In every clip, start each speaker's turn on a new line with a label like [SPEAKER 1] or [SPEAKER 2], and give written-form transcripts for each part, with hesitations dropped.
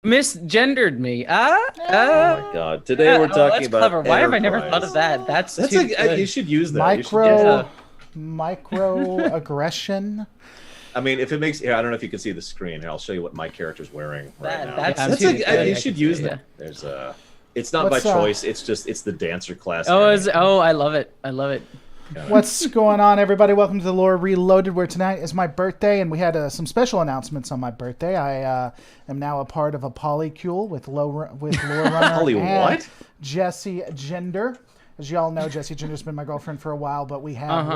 [SPEAKER 1] misgendered me.
[SPEAKER 2] Oh my God! Today we're talking
[SPEAKER 1] that's
[SPEAKER 2] about
[SPEAKER 1] clever. Why have I never
[SPEAKER 2] enterprise.
[SPEAKER 1] thought of that? That's too
[SPEAKER 2] you
[SPEAKER 1] good.
[SPEAKER 2] should use that.
[SPEAKER 3] Microaggression.
[SPEAKER 2] I mean, if it makes, I don't know if you can see the screen. Here, I'll show you what my character's wearing right now. You should use that. There's it's not by choice. It's the dancer class.
[SPEAKER 1] I love it. I love it.
[SPEAKER 3] What's going on, everybody? Welcome to the Lore Reloaded, where tonight is my birthday, and we had some special announcements on my birthday. I am now a part of a polycule with Lore Runner and Jessie Gender. As you all know, Jessie Gender's been my girlfriend for a while, but we have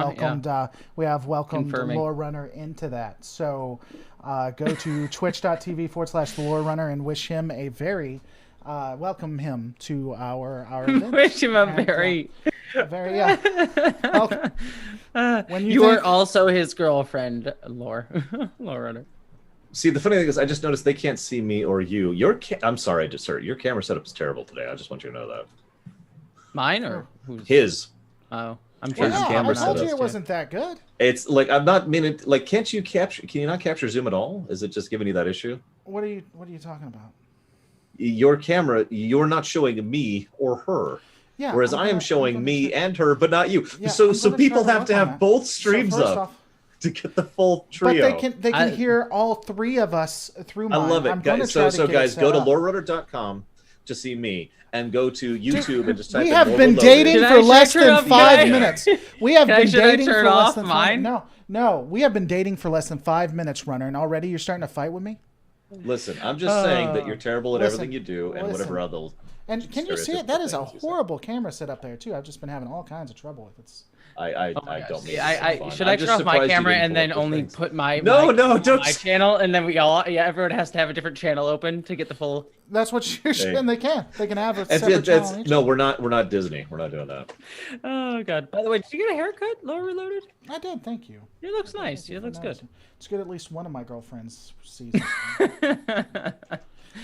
[SPEAKER 3] welcomed Lore Runner into that. So go to twitch.tv/The Lore Runner and wish him a very welcome him to our event.
[SPEAKER 1] Wish him a very
[SPEAKER 3] welcome.
[SPEAKER 1] When you are also his girlfriend, Lore Runner.
[SPEAKER 2] See, the funny thing is, I just noticed they can't see me or you. I'm sorry, sir. Your camera setup is terrible today. I just want you to know that.
[SPEAKER 1] Mine or who's?
[SPEAKER 2] His.
[SPEAKER 1] Oh, I'm sure.
[SPEAKER 3] I told you it wasn't that good.
[SPEAKER 2] It's like I'm not meaning like. Can't you capture? Can you not capture Zoom at all? Is it just giving you that issue?
[SPEAKER 3] What are you talking about?
[SPEAKER 2] Your camera, you're not showing me or her.
[SPEAKER 3] Yeah.
[SPEAKER 2] Whereas I am showing me and her, but not you.
[SPEAKER 3] Yeah,
[SPEAKER 2] so people have to have both streams up to get the full trio.
[SPEAKER 3] But they can hear all three of us through mine.
[SPEAKER 2] I love it, guys. So guys, go to lorerunner.com to see me. And go to YouTube and just type in.
[SPEAKER 3] We have been dating for less than 5 minutes. We have been dating for less than 5 minutes. No, we have been dating for less than 5 minutes, Runner, and already you're starting to fight with me?
[SPEAKER 2] Listen, I'm just saying that you're terrible at everything you do and whatever other.
[SPEAKER 3] And can you see it? That is a horrible camera set up there too. I've just been having all kinds of trouble with it.
[SPEAKER 2] I don't mean
[SPEAKER 1] should I turn off my camera and then only put my
[SPEAKER 2] don't
[SPEAKER 1] my channel, and then everyone has to have a different channel open to get the full.
[SPEAKER 3] That's what you're saying. They can have a separate channel.
[SPEAKER 2] No, we're not Disney. We're not doing that.
[SPEAKER 1] Oh God! By the way, did you get a haircut, Lore Reloaded?
[SPEAKER 3] I did. Thank you.
[SPEAKER 1] It looks nice. It looks good.
[SPEAKER 3] It's good. At least one of my girlfriends sees it.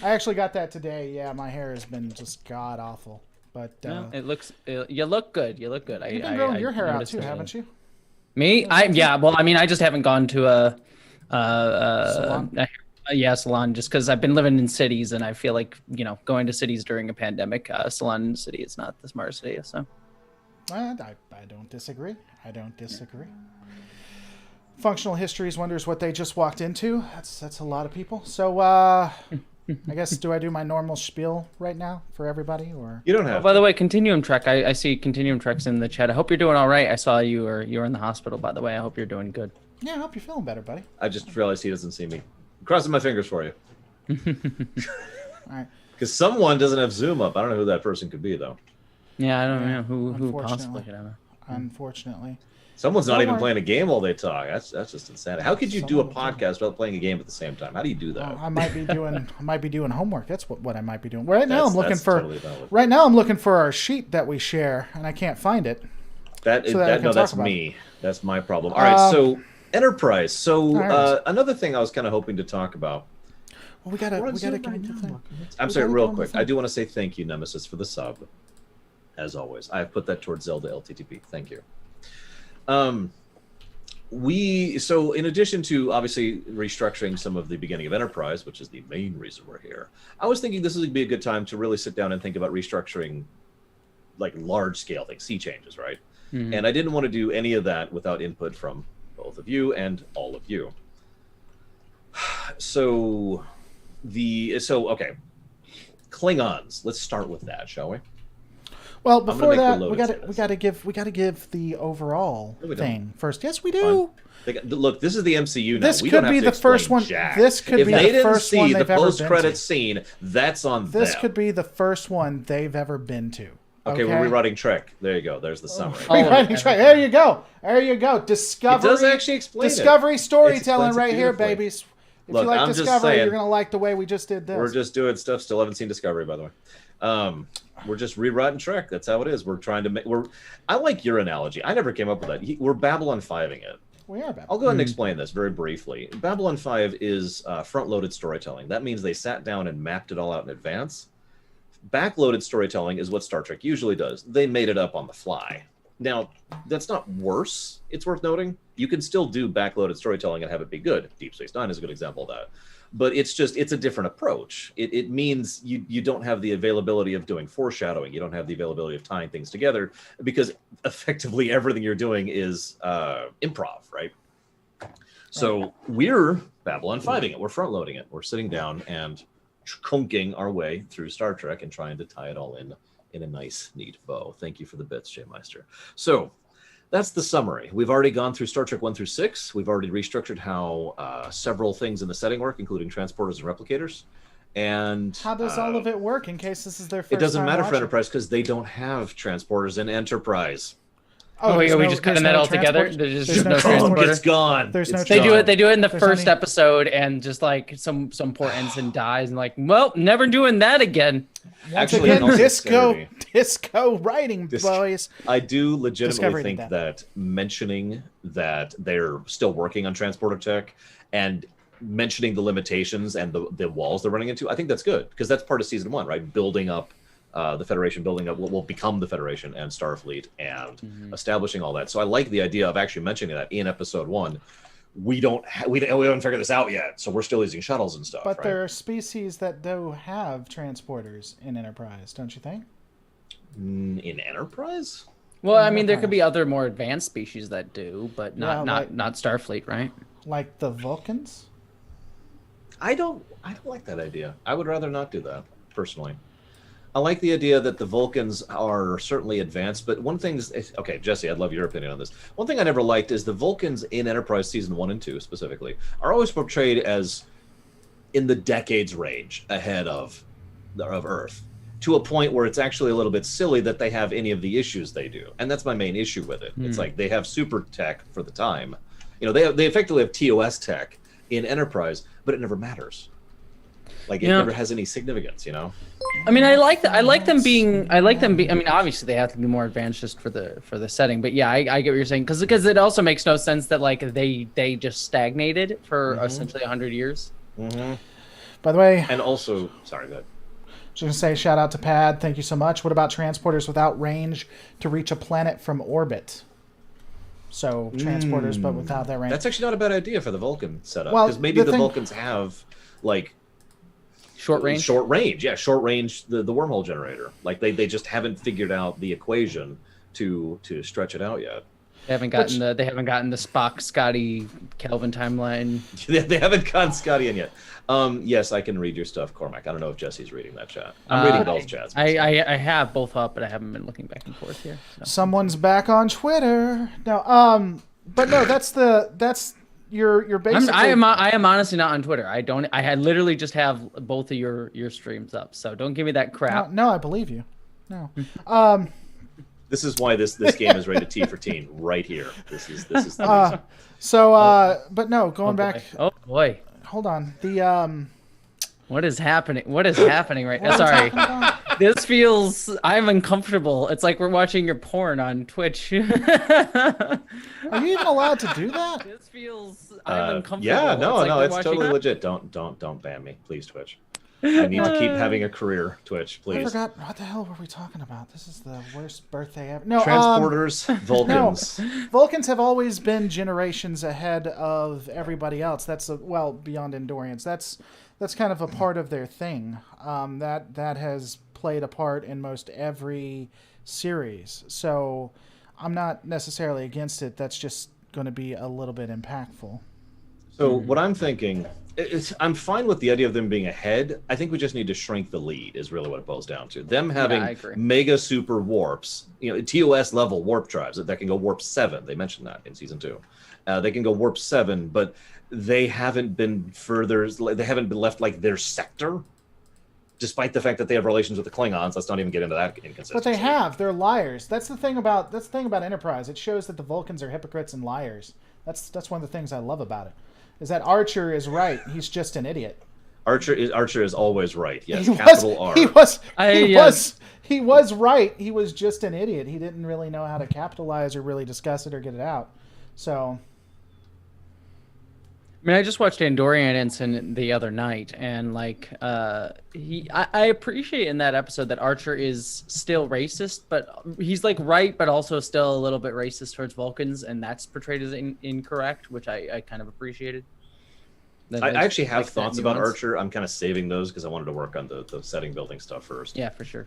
[SPEAKER 3] I actually got that today. Yeah, my hair has been just god awful. But
[SPEAKER 1] it looks. You look good. You look good.
[SPEAKER 3] You've been growing your hair out too, haven't you?
[SPEAKER 1] Me? Well, I mean, I just haven't gone to a
[SPEAKER 3] salon.
[SPEAKER 1] Salon, just because I've been living in cities, and I feel like going to cities during a pandemic, salon in the city is not the smartest idea. So.
[SPEAKER 3] I don't disagree. Functional Histories wonders what they just walked into. That's a lot of people. So I guess, do I do my normal spiel right now for everybody, or
[SPEAKER 2] you don't have?
[SPEAKER 1] By the way, Continuum Trek. I see Continuum Trek's in the chat. I hope you're doing all right. I saw you were in the hospital, by the way. I hope you're doing good.
[SPEAKER 3] Yeah, I hope you're feeling better, buddy.
[SPEAKER 2] I just realized he doesn't see me. I'm crossing my fingers for you.
[SPEAKER 3] All right.
[SPEAKER 2] Because someone doesn't have Zoom up. I don't know who that person could be, though.
[SPEAKER 1] Yeah, I don't know who possibly could have it.
[SPEAKER 3] Unfortunately.
[SPEAKER 2] Someone's not even playing a game while they talk. That's just insane. How could you do a podcast without playing a game at the same time? How do you do that?
[SPEAKER 3] I might be doing homework. That's what I might be doing. Right now I'm looking for our sheet that we share, and I can't find it.
[SPEAKER 2] That's me. That's my problem. All right, so Enterprise. So another thing I was kind of hoping to talk about.
[SPEAKER 3] Well, we gotta get into the thing.
[SPEAKER 2] I'm sorry, real quick. I do want to say thank you, Nemesis, for the sub. As always, I have put that towards Zelda LTTP. Thank you. So in addition to obviously restructuring some of the beginning of Enterprise, which is the main reason we're here, I was thinking this would be a good time to really sit down and think about restructuring like large scale things, sea changes, right? Mm-hmm. And I didn't want to do any of that without input from both of you and all of you. So okay, Klingons. Let's start with that, shall we?
[SPEAKER 3] Well, before that, we got to give the overall thing first. Yes, we do.
[SPEAKER 2] Look, this is the MCU now.
[SPEAKER 3] This could be the first one. This could be the first one they've ever been to. If they didn't see the
[SPEAKER 2] post-credit scene, that's on them.
[SPEAKER 3] This could be the first one they've ever been to.
[SPEAKER 2] Okay, we're rewriting Trek. There you go. There's the summary.
[SPEAKER 3] Rewriting Trek. There you go. Discovery.
[SPEAKER 2] It does actually explain
[SPEAKER 3] Discovery storytelling right here, babies. If you like
[SPEAKER 2] I'm
[SPEAKER 3] Discovery, you're going to like the way we just did this.
[SPEAKER 2] We're just doing stuff. Still haven't seen Discovery, by the way. We're just rewriting Trek. That's how it is. We're trying to make. I like your analogy. I never came up with that. We're Babylon 5ing it.
[SPEAKER 3] We are Babylon.
[SPEAKER 2] I'll go ahead and explain this very briefly. Babylon 5 is front-loaded storytelling. That means they sat down and mapped it all out in advance. Back-loaded storytelling is what Star Trek usually does. They made it up on the fly. Now, that's not worse. It's worth noting. You can still do back-loaded storytelling and have it be good. Deep Space Nine is a good example of that. but it's a different approach. It means you don't have the availability of doing foreshadowing. You don't have the availability of tying things together, because effectively everything you're doing is improv, right? So we're Babylon 5ing it. We're front loading it. We're sitting down and chunking our way through Star Trek and trying to tie it all in a nice, neat bow. Thank you for the bits, Jay Meister. So that's the summary. We've already gone through Star Trek 1 through 6. We've already restructured how several things in the setting work, including transporters and replicators. And
[SPEAKER 3] how does all of it work, in case this is their first
[SPEAKER 2] time? It doesn't matter
[SPEAKER 3] watching?
[SPEAKER 2] for Enterprise, because they don't have transporters in Enterprise.
[SPEAKER 1] Oh, yeah, we just cutting that all together. There's no transporter.
[SPEAKER 2] It's gone.
[SPEAKER 3] There's no.
[SPEAKER 1] They do it in the first episode, and just like some poor ensign dies, and like, well, never doing that again.
[SPEAKER 2] Actually,
[SPEAKER 3] again, disco writing, boys.
[SPEAKER 2] I do legitimately think that mentioning that they're still working on transporter tech and mentioning the limitations and the walls they're running into, I think that's good, because that's part of season 1, right? Building up the Federation, building up what will become the Federation and Starfleet, and establishing all that. So I like the idea of actually mentioning that in episode 1. We haven't figured this out yet, so we're still using shuttles and stuff.
[SPEAKER 3] But
[SPEAKER 2] right?
[SPEAKER 3] there are species that do have transporters in Enterprise, don't you think?
[SPEAKER 2] In Enterprise?
[SPEAKER 1] Well, I mean, there could be other more advanced species that do, but not Starfleet, right?
[SPEAKER 3] Like the Vulcans?
[SPEAKER 2] I don't like that idea. I would rather not do that, personally. I like the idea that the Vulcans are certainly advanced, but one thing is, okay, Jesse, I'd love your opinion on this. One thing I never liked is the Vulcans in Enterprise season 1 and 2 specifically are always portrayed as in the decades range ahead of Earth, to a point where it's actually a little bit silly that they have any of the issues they do. And that's my main issue with it. It's like they have super tech for the time. You know, they effectively have TOS tech in Enterprise, but it never matters. Like it never has any significance, you know.
[SPEAKER 1] I mean, I like them being. I mean, obviously they have to be more advanced just for the setting. But yeah, I get what you're saying, because it also makes no sense that like they just stagnated for essentially 100 years.
[SPEAKER 3] By the way,
[SPEAKER 2] and also, sorry, go ahead.
[SPEAKER 3] Just gonna say, shout out to Pad. Thank you so much. What about transporters without range to reach a planet from orbit? So transporters, but without that range.
[SPEAKER 2] That's actually not a bad idea for the Vulcan setup, because maybe the Vulcans have like. Short range, yeah, short range. The wormhole generator, like they just haven't figured out the equation to stretch it out yet.
[SPEAKER 1] They haven't gotten the Spock, Scotty, Kelvin timeline.
[SPEAKER 2] They haven't gotten Scotty in yet. Yes, I can read your stuff, Cormac. I don't know if Jesse's reading that chat. I'm reading both chats.
[SPEAKER 1] I have both up, but I haven't been looking back and forth here. So.
[SPEAKER 3] Someone's back on Twitter. No, but no, that's. You're basically.
[SPEAKER 1] I am honestly not on Twitter. I literally just have both of your streams up. So don't give me that crap.
[SPEAKER 3] No, I believe you. No.
[SPEAKER 2] This is why this game is rated T for teen right here. This is the reason.
[SPEAKER 3] But no, going back.
[SPEAKER 1] Oh boy.
[SPEAKER 3] Hold on.
[SPEAKER 1] What is happening? What is happening right now? Sorry. This feels. I'm uncomfortable. It's like we're watching your porn on Twitch.
[SPEAKER 3] Are you even allowed to do that?
[SPEAKER 1] This feels. I'm uncomfortable.
[SPEAKER 2] Yeah, no, it's totally legit. Don't ban me, please, Twitch. I need to keep having a career, Twitch, please.
[SPEAKER 3] I forgot. What the hell were we talking about? This is the worst birthday ever. No,
[SPEAKER 2] transporters, Vulcans.
[SPEAKER 3] No. Vulcans have always been generations ahead of everybody else. That's beyond Endorians. That's kind of a part of their thing. That has played a part in most every series. So I'm not necessarily against it. That's just going to be a little bit impactful.
[SPEAKER 2] So what I'm thinking is, I'm fine with the idea of them being ahead. I think we just need to shrink the lead is really what it boils down to. Them having mega super warps, TOS level warp drives that can go warp 7. They mentioned that in season 2. They can go warp 7, but they haven't been further. They haven't been left like their sector, despite the fact that they have relations with the Klingons. Let's not even get into that inconsistency.
[SPEAKER 3] But they have. They're liars. That's the thing about Enterprise. It shows that the Vulcans are hypocrites and liars. That's one of the things I love about it. Is that Archer is right. He's just an idiot.
[SPEAKER 2] Archer is always right. Yes, capital R.
[SPEAKER 3] He was right. He was just an idiot. He didn't really know how to capitalize or really discuss it or get it out. So.
[SPEAKER 1] I mean, I just watched Andorian Ensign the other night, and I appreciate in that episode that Archer is still racist, but he's like right, but also still a little bit racist towards Vulcans, and that's portrayed as incorrect, which I kind of appreciated.
[SPEAKER 2] I actually have
[SPEAKER 1] like
[SPEAKER 2] thoughts about Archer. I'm kind of saving those because I wanted to work on the setting building stuff first.
[SPEAKER 1] Yeah, for sure.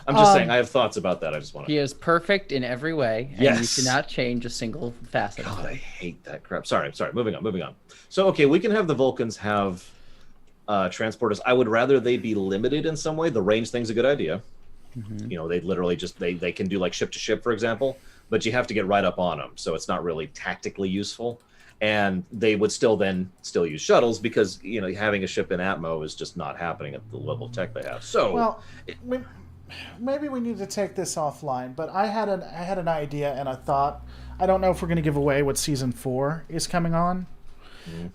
[SPEAKER 2] I'm just saying I have thoughts about that. I just want to.
[SPEAKER 1] He is perfect in every way, and you cannot change a single facet.
[SPEAKER 2] God, I hate that crap. Sorry. Moving on. So, okay, we can have the Vulcans have transporters. I would rather they be limited in some way. The range thing's a good idea.
[SPEAKER 1] Mm-hmm.
[SPEAKER 2] You know, they literally just they can do like ship to ship, for example, but you have to get right up on them, so it's not really tactically useful. And they would still use shuttles because, you know, having a ship in Atmo is just not happening at the level of tech they have. So,
[SPEAKER 3] well, maybe we need to take this offline. But I had an idea and a thought. I don't know if we're going to give away what season 4 is coming on,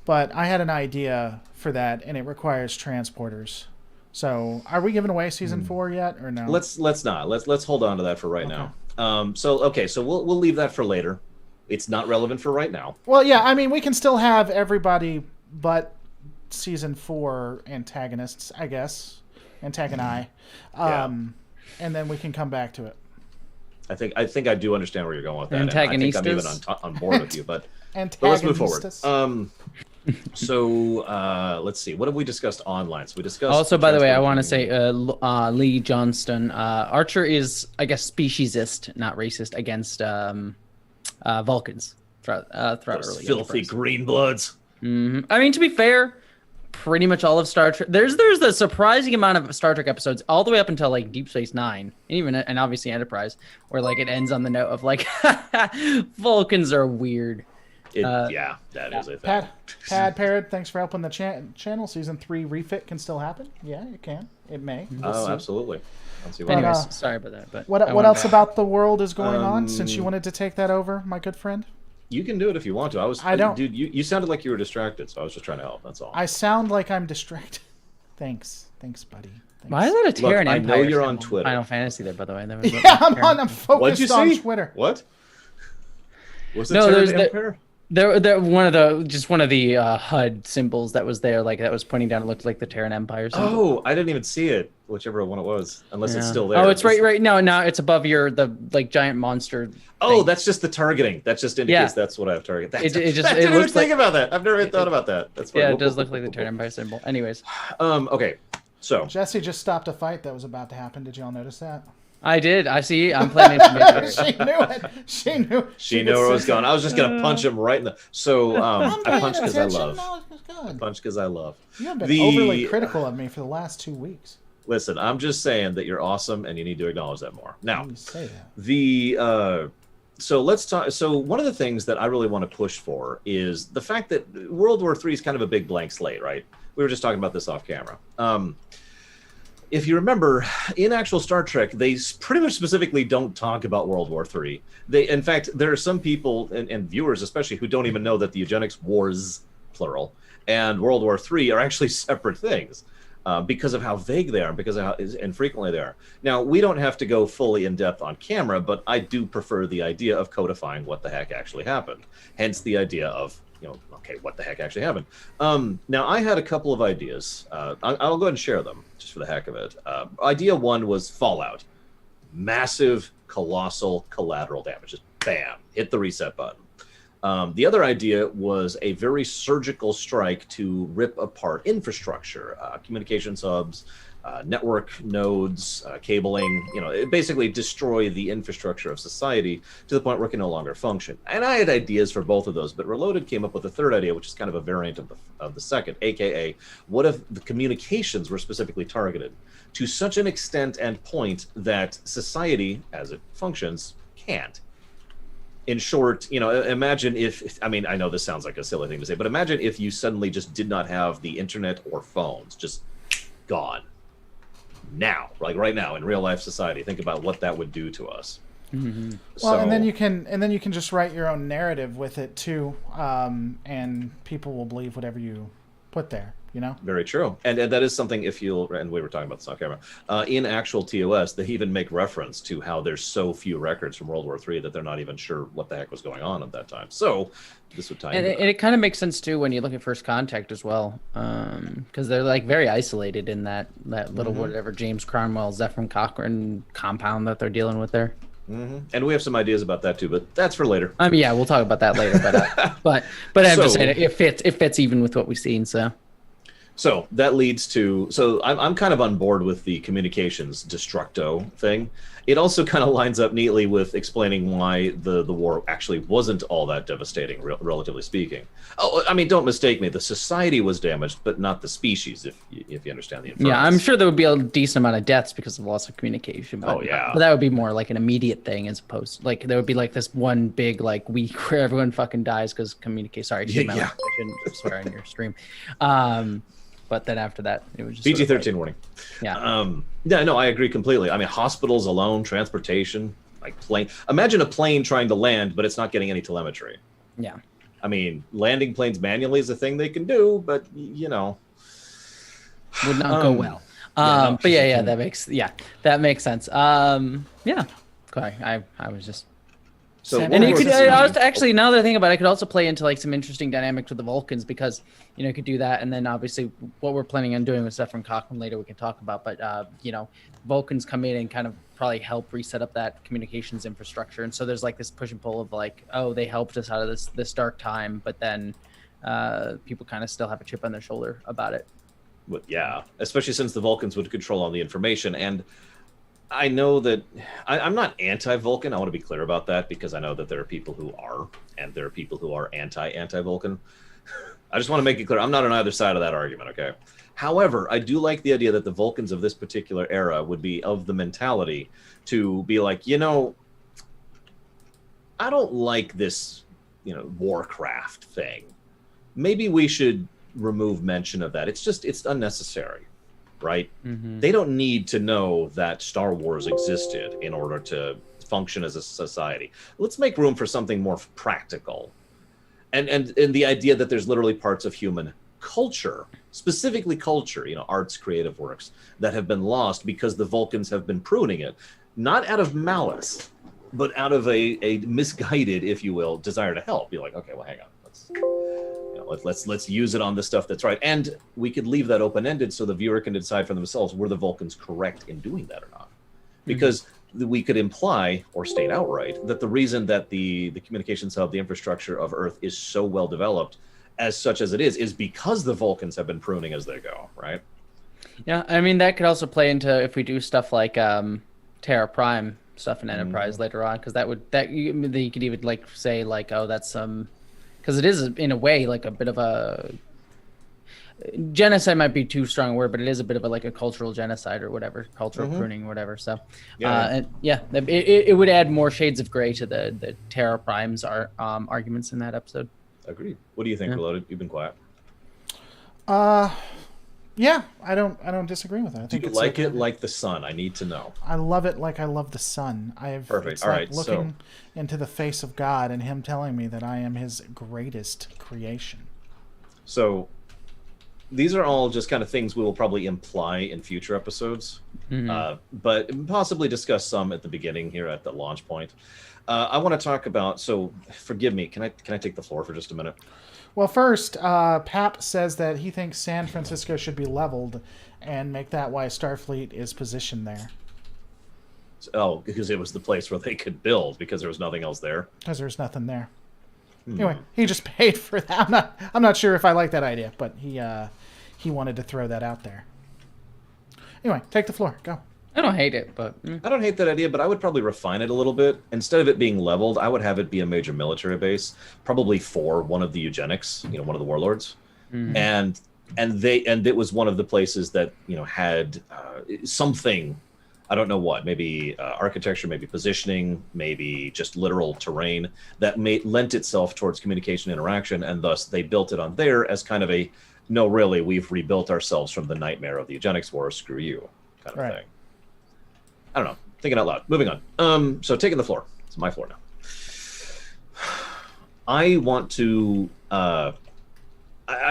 [SPEAKER 3] but I had an idea for that, and it requires transporters. So, are we giving away season 4 yet, or no?
[SPEAKER 2] Let's not. Let's hold on to that for right now. So we'll leave that for later. It's not relevant for right now.
[SPEAKER 3] Well, yeah, I mean, we can still have everybody but season 4 antagonists, I guess. Antagoni. And then we can come back to it.
[SPEAKER 2] I think I do understand where you're going with that.
[SPEAKER 1] Antagonistas.
[SPEAKER 2] I think I'm even on board with you, but let's move forward. Let's see. What have we discussed online? So we discussed.
[SPEAKER 1] Also, by the way, I want to say, Lee Johnston, Archer is, I guess, speciesist, not racist, against Vulcans throughout early.
[SPEAKER 2] Filthy greenbloods.
[SPEAKER 1] Mm-hmm. I mean, to be fair, pretty much all of Star Trek. There's a surprising amount of Star Trek episodes all the way up until like Deep Space Nine, and obviously Enterprise, where like it ends on the note of like Vulcans are weird.
[SPEAKER 2] That is a thing.
[SPEAKER 3] Pad Parrot, thanks for helping the channel. Season 3 refit can still happen. Yeah, it can. It may.
[SPEAKER 2] We'll see. Absolutely.
[SPEAKER 1] Anyways, sorry about that. But
[SPEAKER 3] what else about the world is going on? Since you wanted to take that over, my good friend.
[SPEAKER 2] You can do it if you want to. I don't. Dude, you sounded like you were distracted, so I was just trying to help. That's all.
[SPEAKER 3] I sound like I'm distracted. Thanks, buddy. Thanks.
[SPEAKER 1] Why is that a Terran Empire?
[SPEAKER 2] I know you're on Twitter.
[SPEAKER 1] Final Fantasy there, by the way.
[SPEAKER 3] Yeah, I'm focused on Twitter.
[SPEAKER 2] What? Was it Terran Empire?
[SPEAKER 1] They're one of the HUD symbols that was there, like that was pointing down. It looked like the Terran Empire symbol.
[SPEAKER 2] Oh, I didn't even see it, whichever one it was, unless it's still there.
[SPEAKER 1] Oh, it's right now. Now it's above the giant monster.
[SPEAKER 2] Oh, that's just the targeting. That just indicates that's what I have targeted.
[SPEAKER 1] I didn't
[SPEAKER 2] even think about that. I've never even thought about that. That's funny.
[SPEAKER 1] Yeah, it does look like the Terran Empire symbol. Anyways.
[SPEAKER 2] Okay. So
[SPEAKER 3] Jesse just stopped a fight that was about to happen. Did y'all notice that?
[SPEAKER 1] I did. I see. I'm planning to make it.
[SPEAKER 3] She knew it.
[SPEAKER 2] She knew where it was going. I was just gonna punch him right in the. So I punched because I love. I punched because I love.
[SPEAKER 3] You have been overly critical of me for the last 2 weeks.
[SPEAKER 2] Listen, I'm just saying that you're awesome, and you need to acknowledge that more. Now,
[SPEAKER 3] you say that.
[SPEAKER 2] So let's talk. So one of the things that I really want to push for is the fact that World War III is kind of a big blank slate, right? We were just talking about this off camera. If you remember, in actual Star Trek, they pretty much specifically don't talk about World War III. In fact, there are some people and viewers especially who don't even know that the eugenics wars, plural, and World War III are actually separate things because of how vague they are, because of how infrequently they are. Now, we don't have to go fully in depth on camera, but I do prefer the idea of codifying what the heck actually happened. Hence the idea of, okay, what the heck actually happened? Now, I had a couple of ideas. I'll go ahead and share them, just for the heck of it. Idea one was Fallout. Massive, colossal collateral damage. Just bam, hit the reset button. The other idea was a very surgical strike to rip apart infrastructure, communications hubs, network nodes, cabling, basically destroy the infrastructure of society to the point where it can no longer function. And I had ideas for both of those, but Reloaded came up with a third idea, which is kind of a variant of the second, aka, what if the communications were specifically targeted to such an extent and point that society, as it functions, can't? In short, imagine I know this sounds like a silly thing to say, but imagine if you suddenly just did not have the internet or phones, just gone. Now, like right now in real life society, think about what that would do to us.
[SPEAKER 3] Mm-hmm. Well, and then you can just write your own narrative with it too, and people will believe whatever you put there.
[SPEAKER 2] Very true, and that is something. And we were talking about this on camera. In actual TOS, they even make reference to how there's so few records from World War III that they're not even sure what the heck was going on at that time. So this would tie.
[SPEAKER 1] And it kind of makes sense too when you look at First Contact as well, because they're like very isolated in that little whatever James Cromwell, Zephyr Cochrane compound that they're dealing with there.
[SPEAKER 2] And we have some ideas about that too, but that's for later.
[SPEAKER 1] Yeah, we'll talk about that later. But I'm just saying it fits even with what we've seen. So
[SPEAKER 2] that leads to I'm kind of on board with the communications destructo thing. It also kind of lines up neatly with explaining why the war actually wasn't all that devastating, relatively speaking. Oh, I mean, don't mistake me. The society was damaged, but not the species, if you understand the inference.
[SPEAKER 1] Yeah, I'm sure there would be a decent amount of deaths because of loss of communication. But, but that would be more like an immediate thing as opposed to, like, there would be like this one big like week where everyone fucking dies because communication. Sorry, I shouldn't swear on your stream. But then after that, it was just
[SPEAKER 2] PG-13 warning.
[SPEAKER 1] Yeah.
[SPEAKER 2] No, I agree completely. I mean, hospitals alone, transportation, like plane. Imagine a plane trying to land, but it's not getting any telemetry.
[SPEAKER 1] Yeah.
[SPEAKER 2] I mean, landing planes manually is a thing they can do, but you know,
[SPEAKER 1] would not go well. But that makes sense. Yeah. Sorry, I was just.
[SPEAKER 2] So
[SPEAKER 1] and it could actually, now that I think about it, it could also play into like some interesting dynamics with the Vulcans because you could do that, and then obviously what we're planning on doing with stuff from Cochrane later we can talk about. But Vulcans come in and kind of probably help reset up that communications infrastructure, and so there's like this push and pull of like, oh, they helped us out of this dark time, but then people kind of still have a chip on their shoulder about it.
[SPEAKER 2] Well, yeah, especially since the Vulcans would control all the information. And I know that I'm not anti-Vulcan. I want to be clear about that because I know that there are people who are, and there are people who are anti-Vulcan. I just want to make it clear. I'm not on either side of that argument, okay? However, I do like the idea that the Vulcans of this particular era would be of the mentality to be like, I don't like this, Warcraft thing. Maybe we should remove mention of that. It's unnecessary. Right?
[SPEAKER 1] Mm-hmm.
[SPEAKER 2] They don't need to know that Star Wars existed in order to function as a society. Let's make room for something more practical. And the idea that there's literally parts of human culture, specifically culture, arts, creative works, that have been lost because the Vulcans have been pruning it, not out of malice, but out of a misguided, if you will, desire to help. Be like, okay, well, hang on. Let's use it on the stuff that's right. And we could leave that open-ended so the viewer can decide for themselves, were the Vulcans correct in doing that or not? Because we could imply or state outright that the reason that the communications hub, the infrastructure of Earth is so well developed as such as it is because the Vulcans have been pruning as they go, right?
[SPEAKER 1] Yeah, I mean, that could also play into if we do stuff like Terra Prime stuff in Enterprise later on, because you could even like say like, oh, that's because it is in a way like a bit of a genocide might be too strong a word, but it is a bit of a cultural genocide or whatever, cultural pruning or whatever. So it would add more shades of gray to the Terra Prime's arguments in that episode.
[SPEAKER 2] Agreed. What do you think, Reloaded? You've been quiet.
[SPEAKER 3] Yeah, I don't disagree with it. I think
[SPEAKER 2] it's like it like the sun. I need to know.
[SPEAKER 3] I love it like I love the sun.
[SPEAKER 2] Perfect.
[SPEAKER 3] It's like looking into the face of God and Him telling me that I am His greatest creation.
[SPEAKER 2] So these are all just kind of things we will probably imply in future episodes, but possibly discuss some at the beginning here at the launch point. I want to talk about. So forgive me. Can I take the floor for just a minute?
[SPEAKER 3] Well, first, Pap says that he thinks San Francisco should be leveled and make that why Starfleet is positioned there.
[SPEAKER 2] Oh, because it was the place where they could build because there was nothing else there.
[SPEAKER 3] Because there's nothing there. Anyway, he just paid for that. I'm not sure if I like that idea, but he wanted to throw that out there. Anyway, take the floor. Go.
[SPEAKER 1] I don't hate it, but
[SPEAKER 2] I don't hate that idea, but I would probably refine it a little bit. Instead of it being leveled, I would have it be a major military base, probably for one of the eugenics, one of the warlords, and it was one of the places that had something, I don't know what, maybe architecture, maybe positioning, maybe just literal terrain that lent itself towards communication interaction, and thus they built it on there as kind of a no, really, we've rebuilt ourselves from the nightmare of the eugenics war. Screw you, kind of thing. I don't know. Thinking out loud. Moving on. So taking the floor. It's my floor now. I want to. I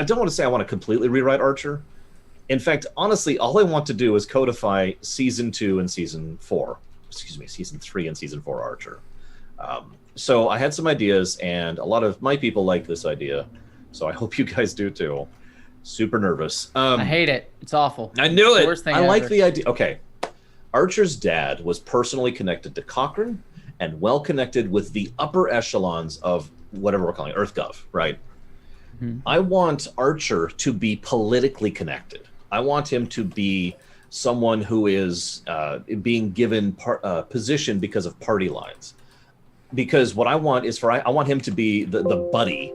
[SPEAKER 2] don't want to say I want to completely rewrite Archer. In fact, honestly, all I want to do is codify season 2 and season 4. Excuse me, season 3 and season 4 Archer. So I had some ideas, and a lot of my people like this idea. So I hope you guys do too. Super nervous.
[SPEAKER 1] I hate it. It's awful.
[SPEAKER 2] I knew it.
[SPEAKER 1] Worst thing
[SPEAKER 2] I
[SPEAKER 1] ever.
[SPEAKER 2] like the idea. Okay. Archer's dad was personally connected to Cochrane and well connected with the upper echelons of whatever we're calling EarthGov, right? I want Archer to be politically connected. I want him to be someone who is being given position because of party lines. Because what I want is I want him to be the buddy,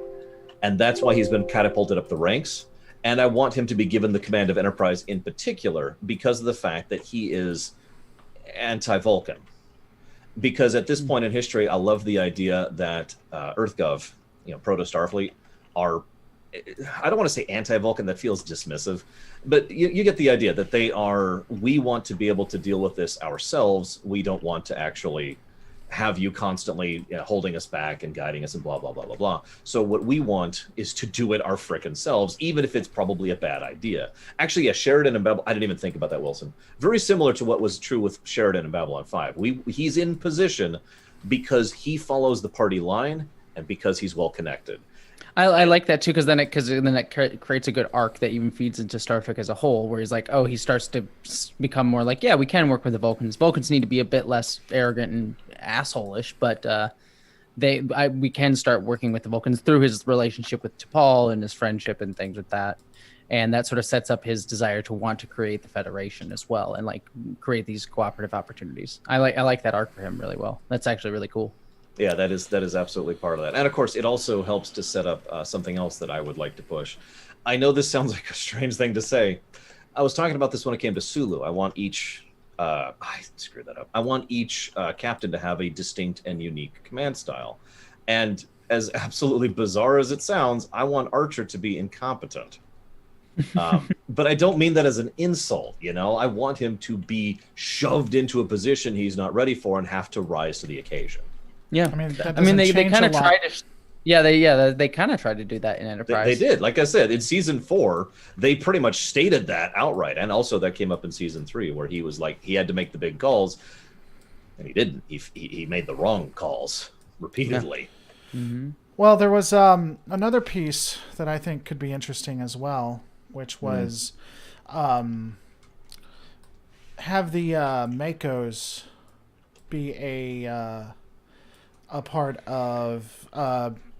[SPEAKER 2] and that's why he's been catapulted up the ranks. And I want him to be given the command of Enterprise in particular because of the fact that he is anti-Vulcan. Because at this point in history, I love the idea that EarthGov, Proto Starfleet, are, I don't want to say anti-Vulcan, that feels dismissive, but you get the idea that we want to be able to deal with this ourselves. We don't want to actually have you constantly holding us back and guiding us and blah, blah, blah, blah, blah. So what we want is to do it our frickin' selves, even if it's probably a bad idea. Actually, yeah, Sheridan and Babylon, I didn't even think about that, Wilson. Very similar to what was true with Sheridan and Babylon 5. He's in position because he follows the party line and because he's well connected.
[SPEAKER 1] I like that too, because then it creates a good arc that even feeds into Star Trek as a whole, where he's like, oh, he starts to become more like, yeah, we can work with the Vulcans. Vulcans need to be a bit less arrogant and asshole-ish, but we can start working with the Vulcans through his relationship with T'Pol and his friendship and things with that. And that sort of sets up his desire to want to create the Federation as well and like create these cooperative opportunities. I like that arc for him really well. That's actually really cool.
[SPEAKER 2] Yeah, that is absolutely part of that. And of course, it also helps to set up something else that I would like to push. I know this sounds like a strange thing to say. I was talking about this when it came to Sulu. I want each, I screwed that up. I want each captain to have a distinct and unique command style. And as absolutely bizarre as it sounds, I want Archer to be incompetent. But I don't mean that as an insult, I want him to be shoved into a position he's not ready for and have to rise to the occasion.
[SPEAKER 1] Yeah, they kind of tried to. They kind of tried to do that in Enterprise.
[SPEAKER 2] They did. Like I said, in season 4, they pretty much stated that outright, and also that came up in season 3, where he was like he had to make the big calls, and he didn't. He made the wrong calls repeatedly.
[SPEAKER 1] Yeah. Mm-hmm.
[SPEAKER 3] Well, there was another piece that I think could be interesting as well, which was have the Makos be a part of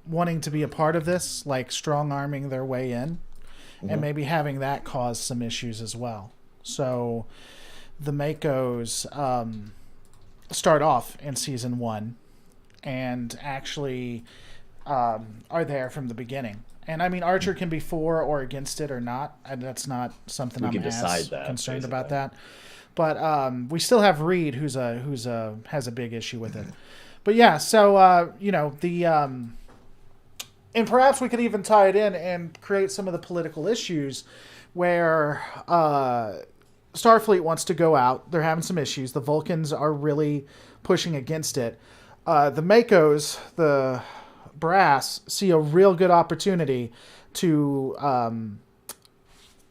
[SPEAKER 3] wanting to be a part of this, like strong-arming their way in, and maybe having that cause some issues as well. So the Makos start off in season 1 and actually are there from the beginning. And I mean, Archer can be for or against it or not. That's not something I'm as concerned about that. But we still have Reed, who's has a big issue with it. But yeah, so and perhaps we could even tie it in and create some of the political issues where Starfleet wants to go out. They're having some issues. The Vulcans are really pushing against it. The Makos, the brass, see a real good opportunity to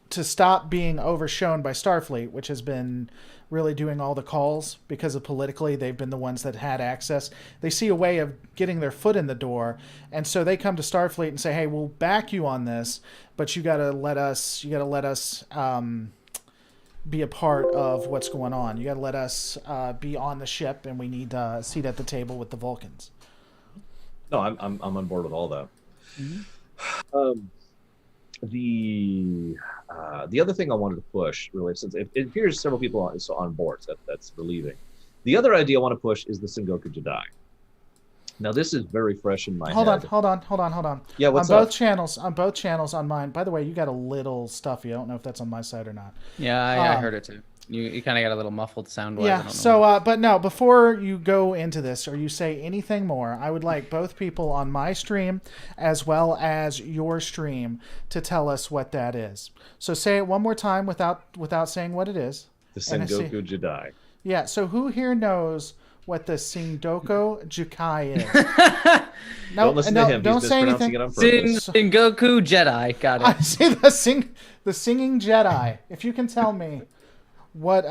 [SPEAKER 3] stop being overshown by Starfleet, which has been really doing all the calls because of politically they've been the ones that had access. They see a way of getting their foot in the door, and so they come to Starfleet and say, hey, we'll back you on this, but you got to let us be a part of what's going on. You got to let us be on the ship, and we need a seat at the table with the Vulcans.
[SPEAKER 2] No, I'm on board with all that.
[SPEAKER 1] Mm-hmm.
[SPEAKER 2] The other thing I wanted to push, really, since it appears several people on board, that's relieving. The other idea I want to push is the Sengoku Jedi. Now, this is very fresh in my head.
[SPEAKER 3] Hold on.
[SPEAKER 2] Yeah, what's
[SPEAKER 3] on
[SPEAKER 2] up?
[SPEAKER 3] On both channels on mine. By the way, you got a little stuffy. I don't know if that's on my side or not.
[SPEAKER 1] Yeah, I heard it too. You kind of got a little muffled sound.
[SPEAKER 3] Yeah, so, but no, before you go into this or you say anything more, I would like both people on my stream as well as your stream to tell us what that is. So say it one more time without saying what it is.
[SPEAKER 2] The Sengoku Jedi.
[SPEAKER 3] Yeah, so who here knows what the Sengoku Jedi is?
[SPEAKER 2] No, don't listen to him.
[SPEAKER 3] Don't
[SPEAKER 2] He's
[SPEAKER 3] say
[SPEAKER 2] mispronouncing
[SPEAKER 3] anything.
[SPEAKER 2] it on purpose.
[SPEAKER 1] Sengoku Jedi. Got it.
[SPEAKER 3] I see the singing Jedi. If you can tell me what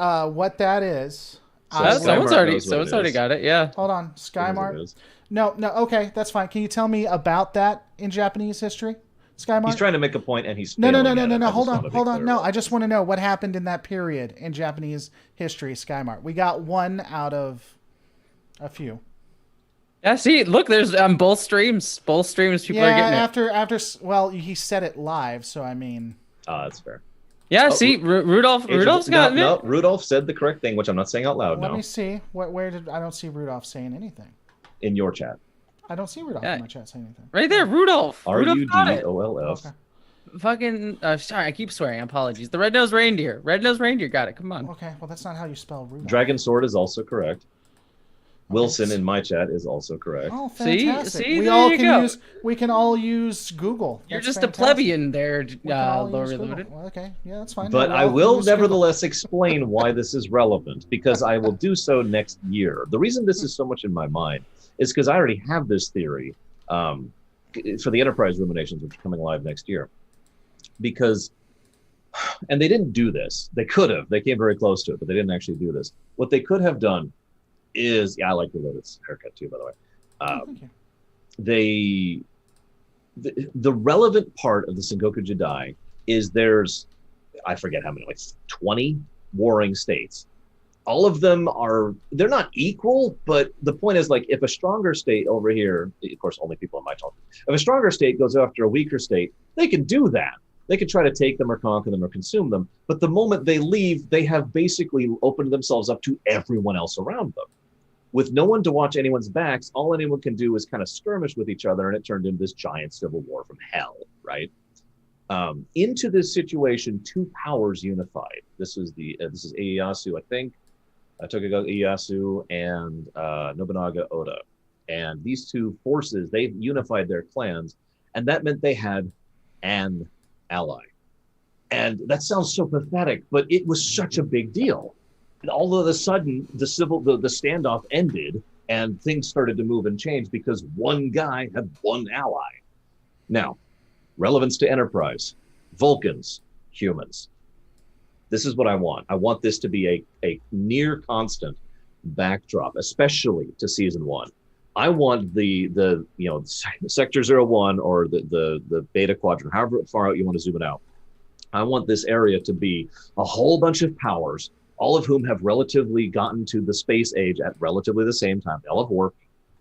[SPEAKER 3] that is.
[SPEAKER 1] Someone's already got it. Yeah.
[SPEAKER 3] Hold on, Skymart. No, okay, that's fine. Can you tell me about that in Japanese history, Skymart?
[SPEAKER 2] He's trying to make a point, and he's
[SPEAKER 3] no. Hold on. No, I just want to know what happened in that period in Japanese history, Skymart. We got one out of a few.
[SPEAKER 1] Yeah, see, look, there's both streams. Both streams, people are getting it.
[SPEAKER 3] after well, he said it live, so I mean.
[SPEAKER 2] That's fair.
[SPEAKER 1] Yeah, see, Rudolph's gotten
[SPEAKER 2] no,
[SPEAKER 1] it.
[SPEAKER 2] Rudolph said the correct thing, which I'm not saying out loud.
[SPEAKER 3] Let me see. Where did I don't see Rudolph saying anything?
[SPEAKER 2] In your chat.
[SPEAKER 3] I don't see Rudolph in my chat saying anything.
[SPEAKER 1] Right there, Rudolph.
[SPEAKER 2] Rudoff.
[SPEAKER 3] Okay.
[SPEAKER 1] Fucking sorry, I keep swearing. Apologies. The red-nosed reindeer. Red-nosed reindeer got it. Come on.
[SPEAKER 3] Okay, well that's not how you spell Rudolph.
[SPEAKER 2] Dragon Sword is also correct. Wilson in my chat is also correct.
[SPEAKER 3] Oh, fantastic!
[SPEAKER 1] See,
[SPEAKER 3] we can all use Google.
[SPEAKER 1] You're just a plebeian there, Lord Reloaded.
[SPEAKER 3] Well, okay, yeah, that's fine.
[SPEAKER 2] But I will nevertheless explain why this is relevant, because I will do so next year. The reason this is so much in my mind is because I already have this theory for the Enterprise Ruminations, which are coming live next year. Because, and they didn't do this. They could have. They came very close to it, but they didn't actually do this. What they could have done is, I like Reloaded's haircut too, by the way.
[SPEAKER 3] Thank you.
[SPEAKER 2] The relevant part of the Sengoku Jidai is there's, I forget how many, like 20 warring states. All of them they're not equal, but the point is, like, if a stronger state over here, of course, only people in my talk, if a stronger state goes after a weaker state, they can do that. They could try to take them or conquer them or consume them. But the moment they leave, they have basically opened themselves up to everyone else around them. With no one to watch anyone's backs, all anyone can do is kind of skirmish with each other, and it turned into this giant civil war from hell, right? Into this situation, two powers unified. This is Ieyasu, I think, Tokugawa Ieyasu, and Nobunaga Oda. And these two forces, they unified their clans, and that meant they had an ally. And that sounds so pathetic, but it was such a big deal. All of a sudden, the standoff ended, and things started to move and change because one guy had one ally. Now, relevance to Enterprise, Vulcans, humans. This is what I want. I want this to be a near constant backdrop, especially to season 1. I want the Sector 01 or the Beta Quadrant, however far out you want to zoom it out. I want this area to be a whole bunch of powers, all of whom have relatively gotten to the space age at relatively the same time. They all have warp.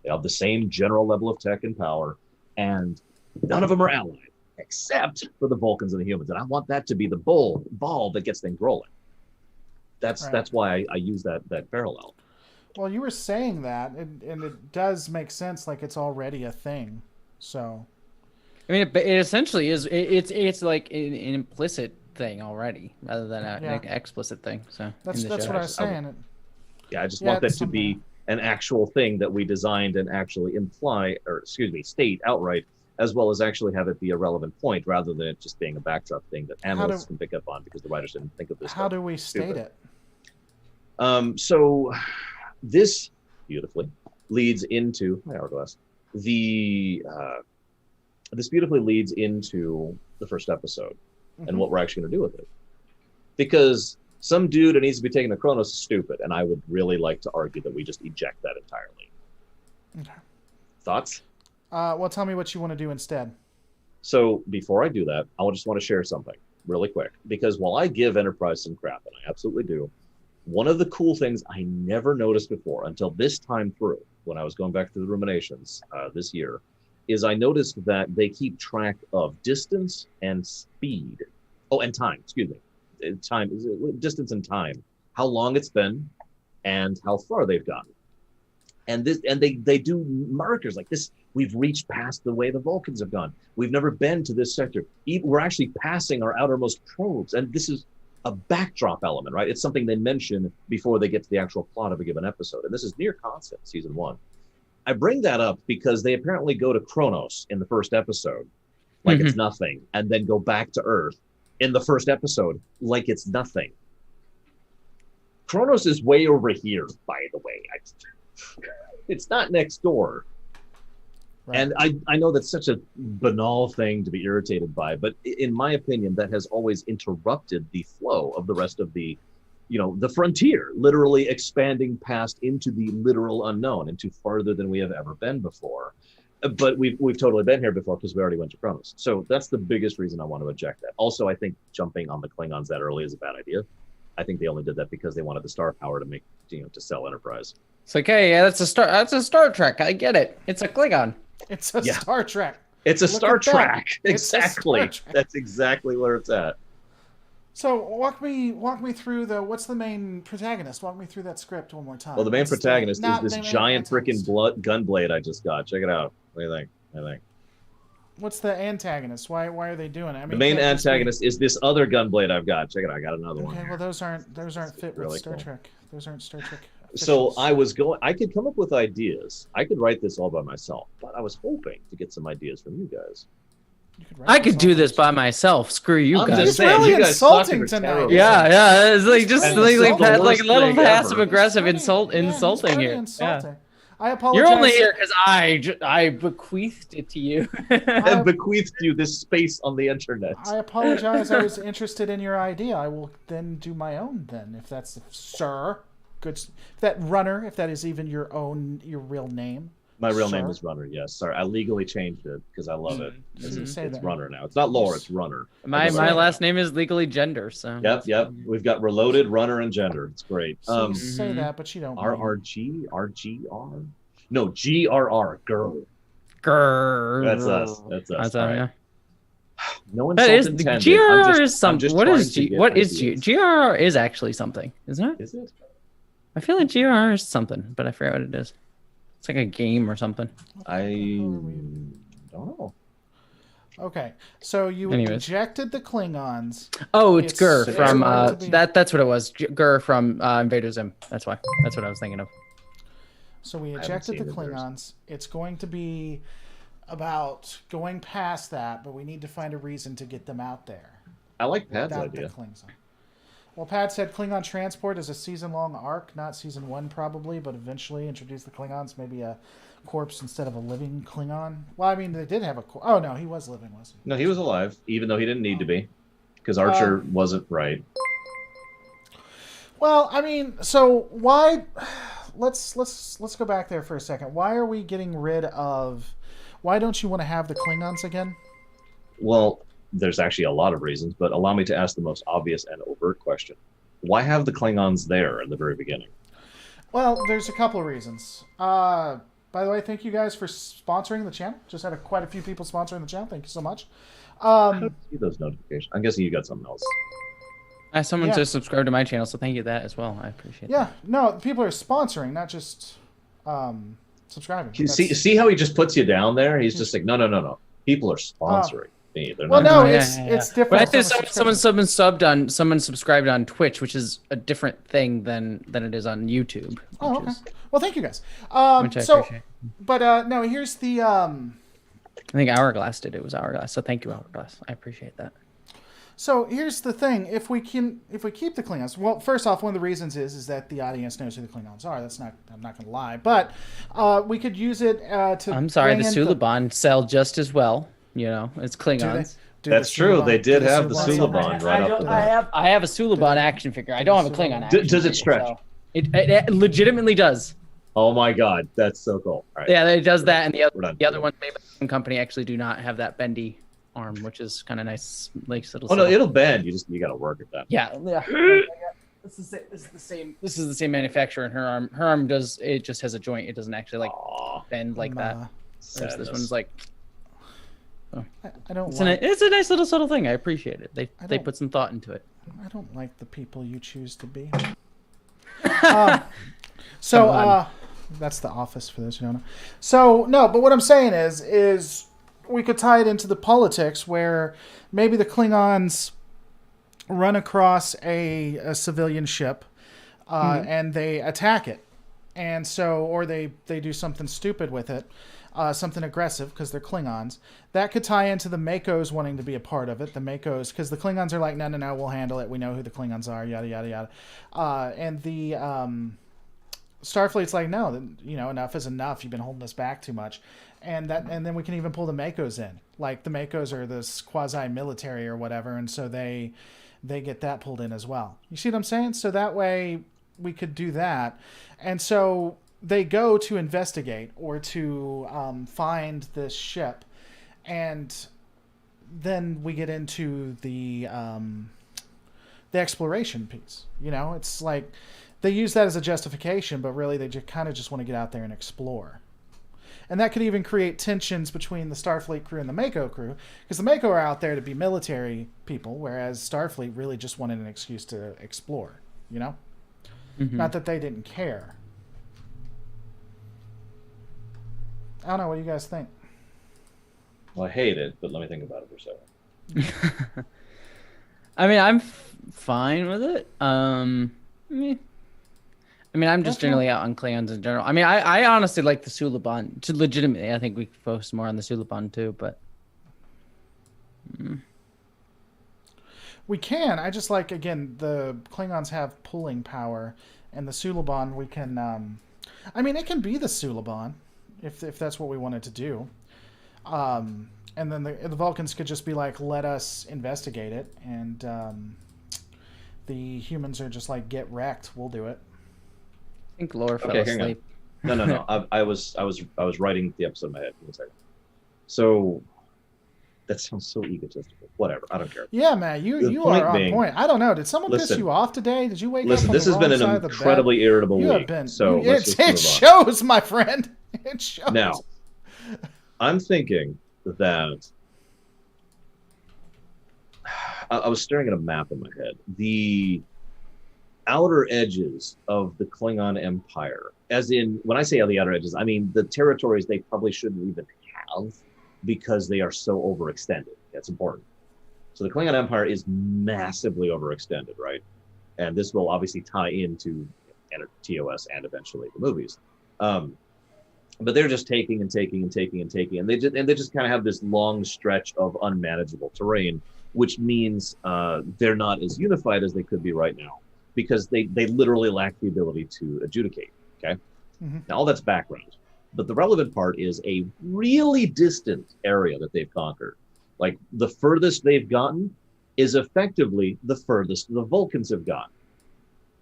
[SPEAKER 2] They have the same general level of tech and power, and none of them are allied, except for the Vulcans and the humans. And I want that to be the ball that gets things rolling. That's why I use that parallel.
[SPEAKER 3] Well, you were saying that, and it does make sense. Like, it's already a thing. So,
[SPEAKER 1] I mean, it essentially is. It's like an implicit thing already, rather than an explicit thing. So
[SPEAKER 3] that's what I was saying.
[SPEAKER 2] I just want that to be an actual thing that we designed and actually state outright, as well as actually have it be a relevant point, rather than it just being a backdrop thing that analysts can pick up on because the writers didn't think of this.
[SPEAKER 3] How do we state it?
[SPEAKER 2] So this beautifully leads into my hourglass. This beautifully leads into the first episode and what we're actually going to do with it. Because some dude that needs to be taken to Kronos is stupid, and I would really like to argue that we just eject that entirely.
[SPEAKER 3] Okay.
[SPEAKER 2] Thoughts?
[SPEAKER 3] Well, tell me what you want to do instead.
[SPEAKER 2] So before I do that, I just want to share something really quick. Because while I give Enterprise some crap, and I absolutely do, one of the cool things I never noticed before until this time through, when I was going back through the ruminations this year, is I noticed that they keep track of distance and speed. Oh, and time, excuse me. Distance and time. How long it's been and how far they've gotten. And they do markers like this. We've reached past the way the Vulcans have gone. We've never been to this sector. We're actually passing our outermost probes. And this is a backdrop element, right? It's something they mention before they get to the actual plot of a given episode. And this is near constant, season 1. I bring that up because they apparently go to Kronos in the first episode like it's nothing, and then go back to Earth in the first episode like it's nothing. Kronos is way over here, by the way. It's not next door. Right. And I know that's such a banal thing to be irritated by, but in my opinion, that has always interrupted the flow of the rest of the frontier, literally expanding past into the literal unknown, into farther than we have ever been before. But we've totally been here before because we already went to Kronos. So that's the biggest reason I want to eject that. Also, I think jumping on the Klingons that early is a bad idea. I think they only did that because they wanted the star power to make, to sell Enterprise.
[SPEAKER 1] It's like, hey, yeah, that's a Star Trek. I get it. It's a Klingon.
[SPEAKER 3] It's a Star Trek.
[SPEAKER 2] It's a
[SPEAKER 3] Look
[SPEAKER 2] Star
[SPEAKER 3] at that.
[SPEAKER 2] Trek.
[SPEAKER 3] It's a
[SPEAKER 2] Exactly.
[SPEAKER 3] Star Trek.
[SPEAKER 2] That's exactly where it's at.
[SPEAKER 3] So walk me through what's the main protagonist? Walk me through that script one more time.
[SPEAKER 2] Well, the main protagonist is this giant freaking gunblade I just got. Check it out. What do you think?
[SPEAKER 3] What's the antagonist? Why are they doing it? I mean,
[SPEAKER 2] The main antagonist is this other gunblade I've got. Check it out. I got another one.
[SPEAKER 3] Okay, well those aren't fit
[SPEAKER 2] really
[SPEAKER 3] with Star
[SPEAKER 2] cool.
[SPEAKER 3] Trek. Those aren't Star Trek.
[SPEAKER 2] So I could come up with ideas. I could write this all by myself, but I was hoping to get some ideas from you guys.
[SPEAKER 1] I could do this by myself. Screw you
[SPEAKER 2] I'm
[SPEAKER 1] guys.
[SPEAKER 2] just
[SPEAKER 3] It's
[SPEAKER 2] saying,
[SPEAKER 3] really
[SPEAKER 2] you guys
[SPEAKER 3] insulting
[SPEAKER 2] fucking are
[SPEAKER 3] tonight.
[SPEAKER 2] terrible.
[SPEAKER 1] Yeah. It's like just
[SPEAKER 2] And
[SPEAKER 1] like,
[SPEAKER 2] it's the
[SPEAKER 1] like
[SPEAKER 2] worst
[SPEAKER 1] a little
[SPEAKER 2] thing
[SPEAKER 1] passive
[SPEAKER 2] ever.
[SPEAKER 1] aggressive
[SPEAKER 3] It's
[SPEAKER 1] insulting
[SPEAKER 3] pretty
[SPEAKER 1] here.
[SPEAKER 3] insulting.
[SPEAKER 1] Yeah.
[SPEAKER 3] I apologize.
[SPEAKER 1] You're only here because I bequeathed it to you.
[SPEAKER 2] And bequeathed you this space on the internet.
[SPEAKER 3] I apologize. I was interested in your idea. I will then do my own. Then, if that's sir, good. If that is even your real name.
[SPEAKER 2] My real name
[SPEAKER 3] Sir?
[SPEAKER 2] is Runner. Yes, sorry, I legally changed it because I love it. It's
[SPEAKER 3] Say that.
[SPEAKER 2] Runner now. It's not Laura. It's Runner.
[SPEAKER 1] my last name is legally Gender. So
[SPEAKER 2] Yep. We've got Reloaded, Runner, and Gender. It's great.
[SPEAKER 3] So you say that, but you don't. mean-
[SPEAKER 2] RRG. No, GRR. Girl.
[SPEAKER 1] Grrr.
[SPEAKER 2] That's us.
[SPEAKER 1] That's
[SPEAKER 2] All right.
[SPEAKER 1] yeah.
[SPEAKER 2] No insult
[SPEAKER 1] That is
[SPEAKER 2] intended.
[SPEAKER 1] GRR is something. What is
[SPEAKER 2] G?
[SPEAKER 1] What is G? GRR is actually something, isn't it?
[SPEAKER 2] Is it?
[SPEAKER 1] I feel like GRR is something, but I forget what it is. It's like a game or something.
[SPEAKER 2] I don't know.
[SPEAKER 3] Okay, so you
[SPEAKER 1] Anyways.
[SPEAKER 3] ejected the Klingons.
[SPEAKER 1] Oh, it's Gur
[SPEAKER 3] it's
[SPEAKER 1] from
[SPEAKER 3] going to be-
[SPEAKER 1] that's what it was. Gur from Invader Zim. That's why. That's what I was thinking of.
[SPEAKER 3] So we
[SPEAKER 2] haven't
[SPEAKER 3] ejected the
[SPEAKER 2] seen it,
[SPEAKER 3] Klingons. It's going to be about going past that, but we need to find a reason to get them out there.
[SPEAKER 2] I like Pad's
[SPEAKER 3] without
[SPEAKER 2] idea.
[SPEAKER 3] the Klingon. Well, Pat said Klingon transport is a season-long arc, not season 1 probably, but eventually introduce the Klingons, maybe a corpse instead of a living Klingon. Well, I mean, they did have a corpse. Oh, no, he was living, wasn't he?
[SPEAKER 2] No, he was alive, even though he didn't need to be, because Archer wasn't right.
[SPEAKER 3] Well, I mean, so why? Let's go back there for a second. Why are we getting rid of? Why don't you want to have the Klingons again?
[SPEAKER 2] Well, there's actually a lot of reasons, but allow me to ask the most obvious and overt question. Why have the Klingons there in the very beginning?
[SPEAKER 3] Well, there's a couple of reasons. By the way, thank you guys for sponsoring the channel. Just had quite a few people sponsoring the channel. Thank you so much.
[SPEAKER 2] I don't see those notifications. I'm guessing you got something else.
[SPEAKER 1] Someone
[SPEAKER 3] Yeah.
[SPEAKER 1] just subscribed to my channel, so thank you that as well. I appreciate
[SPEAKER 3] Yeah, no, people are sponsoring, not just subscribing.
[SPEAKER 2] You see how he just puts you down there? He's just like, no. People are sponsoring me. They're
[SPEAKER 3] Well,
[SPEAKER 2] not.
[SPEAKER 3] no,
[SPEAKER 1] Yeah,
[SPEAKER 3] it's
[SPEAKER 1] yeah.
[SPEAKER 3] it's different.
[SPEAKER 1] But I
[SPEAKER 3] if
[SPEAKER 1] think someone subscribed on Twitch, which is a different thing than it is on YouTube.
[SPEAKER 3] Oh,
[SPEAKER 1] which
[SPEAKER 3] okay.
[SPEAKER 1] is-
[SPEAKER 3] Well, thank you guys.
[SPEAKER 1] which I
[SPEAKER 3] So,
[SPEAKER 1] appreciate.
[SPEAKER 3] but no, here's the
[SPEAKER 1] I think Hourglass did. It was Hourglass. So thank you, Hourglass. I appreciate that.
[SPEAKER 3] So here's the thing: if we keep the Klingons, well, first off, one of the reasons is that the audience knows who the Klingons are. I'm not going to lie, but we could use it to.
[SPEAKER 1] I'm sorry, the
[SPEAKER 3] bring in
[SPEAKER 1] Suliban sell just as well. You know, it's
[SPEAKER 3] Do they-
[SPEAKER 1] Klingons.
[SPEAKER 3] do
[SPEAKER 2] That's
[SPEAKER 3] the
[SPEAKER 2] true.
[SPEAKER 3] Suliban-
[SPEAKER 2] They did
[SPEAKER 3] do
[SPEAKER 2] have the
[SPEAKER 3] Suliban-
[SPEAKER 2] Suliban right up to that.
[SPEAKER 1] I have a Suliban action figure. I don't have a Klingon action
[SPEAKER 2] Does it
[SPEAKER 1] figure,
[SPEAKER 2] stretch?
[SPEAKER 1] so it legitimately does.
[SPEAKER 2] Oh my God, that's so cool. All right.
[SPEAKER 1] Yeah, it does that, and
[SPEAKER 2] We're done.
[SPEAKER 1] the other ones made by the same company actually do not have that bendy arm, which is kind of nice, like little.
[SPEAKER 2] Oh no,
[SPEAKER 1] subtle-
[SPEAKER 2] it'll bend. You got to work at that.
[SPEAKER 1] Yeah. This is the same manufacturer, and her arm does. It just has a joint. It doesn't actually like
[SPEAKER 2] Aw,
[SPEAKER 1] bend like that. Whereas
[SPEAKER 2] sadness.
[SPEAKER 1] this one's like
[SPEAKER 3] I don't.
[SPEAKER 1] it's a nice little subtle thing. I appreciate it. They
[SPEAKER 3] don't-
[SPEAKER 1] put some thought into it.
[SPEAKER 3] I don't like the people you choose to be.
[SPEAKER 1] Come on.
[SPEAKER 3] That's the Office for those who don't know. So no, but what I'm saying is we could tie it into the politics where maybe the Klingons run across a civilian ship and they attack it, and so or they do something stupid with it. Something aggressive because they're Klingons. That could tie into the Makos wanting to be a part of it. The Makos, because the Klingons are like, no, we'll handle it. We know who the Klingons are, yada, yada, yada. And the Starfleet's like, no, enough is enough. You've been holding us back too much. And then we can even pull the Makos in. Like, the Makos are this quasi-military or whatever, and so they get that pulled in as well. You see what I'm saying? So that way we could do that. And so they go to investigate or to find this ship, and then we get into the exploration piece. It's like they use that as a justification, but really they kind of just want to get out there and explore. And that could even create tensions between the Starfleet crew and the Mako crew, because the Mako are out there to be military people, whereas Starfleet really just wanted an excuse to explore, you know? Mm-hmm. Not that they didn't care. I don't know. What do you guys think?
[SPEAKER 2] Well, I hate it, but let me think about it for a second.
[SPEAKER 1] I mean, I'm fine with it. I mean, I'm just generally out on Klingons in general. I mean, I honestly like the Suliban. Legitimately, I think we could focus more on the Suliban too, but...
[SPEAKER 3] We can. I just like, again, the Klingons have pulling power, and the Suliban, we can... I mean, it can be the Suliban, if that's what we wanted to do. And then the Vulcans could just be like, let us investigate it, and the humans are just like, get wrecked, we'll do it.
[SPEAKER 1] I think Lore fell asleep.
[SPEAKER 2] No. I was writing the episode in my head. Give me a second. So that sounds so egotistical. Whatever. I don't care.
[SPEAKER 3] Yeah, man, you are on point. I don't know. Did someone piss you off today? Did you wake up on
[SPEAKER 2] this has been an incredibly irritable week.
[SPEAKER 3] It shows, my friend. It shows.
[SPEAKER 2] Now, I'm thinking that I was staring at a map in my head. The outer edges of the Klingon Empire, as in, when I say the outer edges, I mean the territories they probably shouldn't even have because they are so overextended. That's important. So the Klingon Empire is massively overextended, right? And this will obviously tie into TOS and eventually the movies. But they're just taking, and they just kind of have this long stretch of unmanageable terrain, which means they're not as unified as they could be right now, because they literally lack the ability to adjudicate. Okay, Now all that's background, but the relevant part is a really distant area that they've conquered. Like the furthest they've gotten is effectively the furthest the Vulcans have gotten.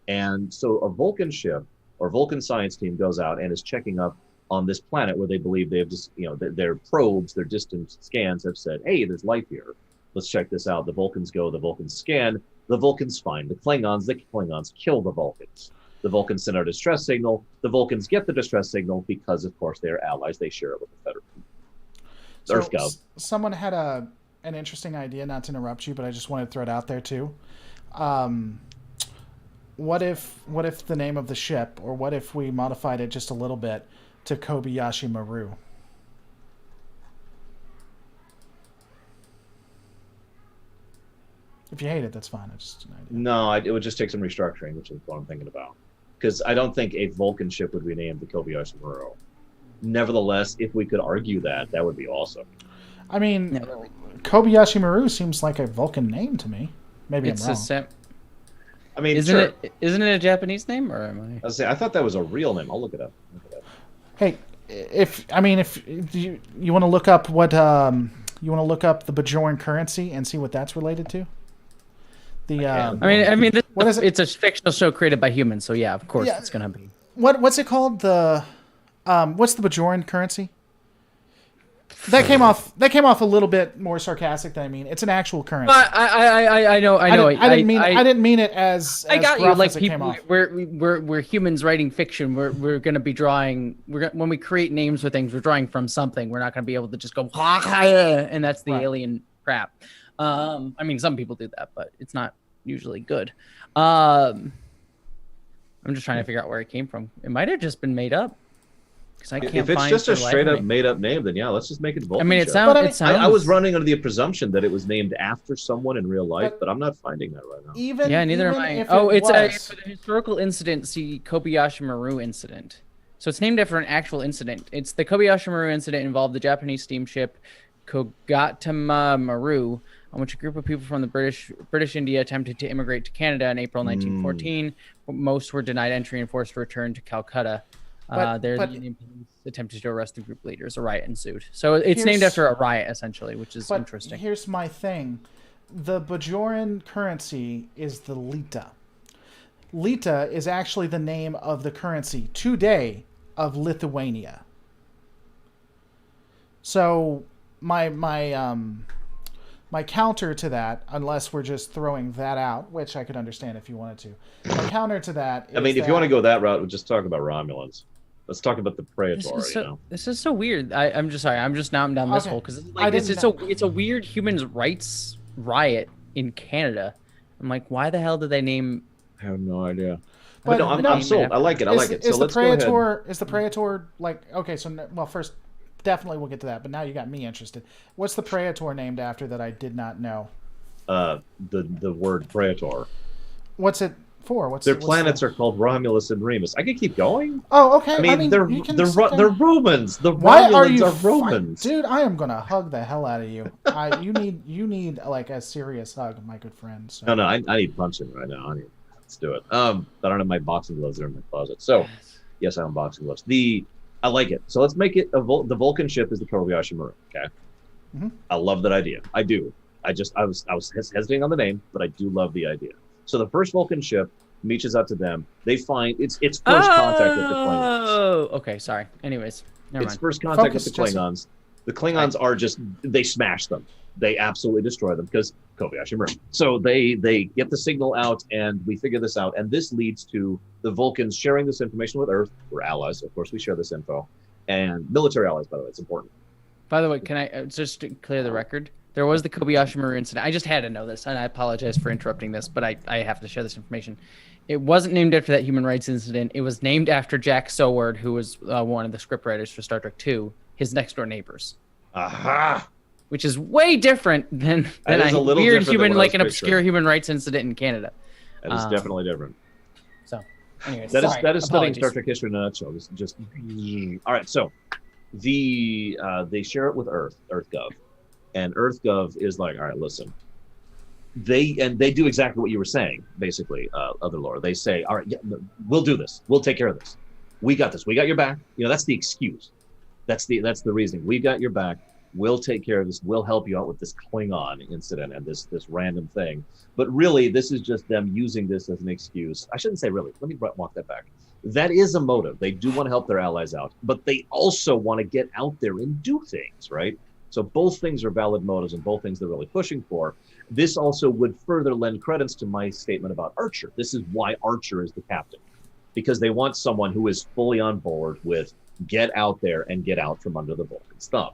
[SPEAKER 2] And so a Vulcan ship or Vulcan science team goes out and is checking up on this planet where they believe they have just, their probes, their distant scans have said, hey, there's life here. Let's check this out. The Vulcans go, the Vulcans scan, the Vulcans find the Klingons kill the Vulcans. The Vulcans send out a distress signal. The Vulcans get the distress signal because, of course, they're allies. They share it with the Federal.
[SPEAKER 3] So EarthGov. Someone had an interesting idea, not to interrupt you, but I just wanted to throw it out there too. What if the name of the ship, or what if we modified it just a little bit to Kobayashi Maru? If you hate it, that's fine. It's just an idea.
[SPEAKER 2] No, it would just take some restructuring, which is what I'm thinking about. Because I don't think a Vulcan ship would be named the Kobayashi Maru. Nevertheless, if we could argue that, that would be awesome.
[SPEAKER 3] I mean, Kobayashi Maru seems like a Vulcan name to me. Maybe I'm wrong.
[SPEAKER 2] I mean,
[SPEAKER 1] isn't it a Japanese name, or am I?
[SPEAKER 2] I thought that was a real name. I'll look it up.
[SPEAKER 3] Hey, if you want to look up what you want to look up the Bajoran currency and see what that's related to.
[SPEAKER 1] I mean, what is it? It's a fictional show created by humans, so yeah, of course it's gonna be.
[SPEAKER 3] What's it called? What's the Bajoran currency? That came off a little bit more sarcastic than I mean. It's an actual currency.
[SPEAKER 1] I know. I
[SPEAKER 3] didn't mean it as
[SPEAKER 1] I got you. Like
[SPEAKER 3] people,
[SPEAKER 1] we're humans writing fiction. We're going to be drawing. When we create names for things, we're drawing from something. We're not going to be able to just go and that's the alien crap. I mean, some people do that, but it's not usually good. I'm just trying to figure out where it came from. It might have just been made up.
[SPEAKER 2] If it's just a straight up made up name, then yeah, let's just make it Vulcan.
[SPEAKER 1] I mean, it sounds.
[SPEAKER 2] I was running under the presumption that it was named after someone in real life, but I'm not finding that right now.
[SPEAKER 1] Neither am I. It's a historical incident. See, Kobayashi Maru incident. So it's named after an actual incident. It's the Kobayashi Maru incident involved the Japanese steamship Kogatama Maru, on which a group of people from the British India attempted to immigrate to Canada in April 1914. Most were denied entry and forced to return to Calcutta. The Indian police attempted to arrest the group leaders. A riot ensued. So it's named after a riot, essentially, which is interesting.
[SPEAKER 3] Here's my thing. The Bajoran currency is the Lita. Lita is actually the name of the currency today of Lithuania. So my My counter to that, unless we're just throwing that out, which I could understand if you wanted to. My counter to that is
[SPEAKER 2] if you want to go that route, we'll just talk about Romulans. Let's talk about the Praetor.
[SPEAKER 1] This is so weird. I'm just sorry. I'm just now I'm down this hole because it's a weird human rights riot in Canada. I'm like, why the hell did they name?
[SPEAKER 2] I have no idea. But no, I'm sold. I like it.
[SPEAKER 3] So let's go ahead. Is the Praetor like okay? So well, first, definitely we'll get to that. But now you got me interested. What's the Praetor named after that I did not know?
[SPEAKER 2] The word Praetor.
[SPEAKER 3] What's it for?
[SPEAKER 2] Their planets are called Romulus and Remus. I could keep going.
[SPEAKER 3] Oh, okay.
[SPEAKER 2] I mean they're Romans. The
[SPEAKER 3] Why
[SPEAKER 2] Romulans are Romans.
[SPEAKER 3] Dude, I am gonna hug the hell out of you. You need like a serious hug, my good friend. So.
[SPEAKER 2] No, I need punching right now. Let's do it. I don't have my boxing gloves. They're in my closet. So, yes, I have boxing gloves. I like it. So let's make it the Vulcan ship is the Kobayashi Maru. Okay.
[SPEAKER 3] Mm-hmm.
[SPEAKER 2] I love that idea. I do. I was hesitating on the name, but I do love the idea. So the first Vulcan ship reaches out to them. They find it's first contact with the Klingons.
[SPEAKER 1] Oh, okay. Sorry. Anyways, never mind.
[SPEAKER 2] It's first contact with the Klingons. The Klingons are they smash them. They absolutely destroy them because Kobayashi Maru. So they get the signal out, and we figure this out, and this leads to the Vulcans sharing this information with Earth. We're allies, of course. We share this info, and military allies. By the way, it's important.
[SPEAKER 1] By the way, can I just to clear the record? There was the Kobayashi Maru incident. I just had to know this, and I apologize for interrupting this, but I have to share this information. It wasn't named after that human rights incident. It was named after Jack Soward, who was one of the scriptwriters for Star Trek II, his next-door neighbors.
[SPEAKER 2] Aha!
[SPEAKER 1] Which is way different than a weird human, like an obscure human rights incident in Canada.
[SPEAKER 2] That is definitely different.
[SPEAKER 1] So, anyways,
[SPEAKER 2] that is studying Star Trek history in a nutshell. Just all right. So, they share it with EarthGov, and EarthGov is like, all right, listen. They do exactly what you were saying, basically, other lore. They say, all right, yeah, we'll do this. We'll take care of this. We got this. We got your back. That's the excuse. That's the reasoning. We got your back. We'll take care of this. We'll help you out with this Klingon incident and this random thing. But really, this is just them using this as an excuse. I shouldn't say really. Let me walk that back. That is a motive. They do want to help their allies out, but they also want to get out there and do things, right? So both things are valid motives and both things they're really pushing for. This also would further lend credence to my statement about Archer. This is why Archer is the captain, because they want someone who is fully on board with get out there and get out from under the Vulcan's thumb.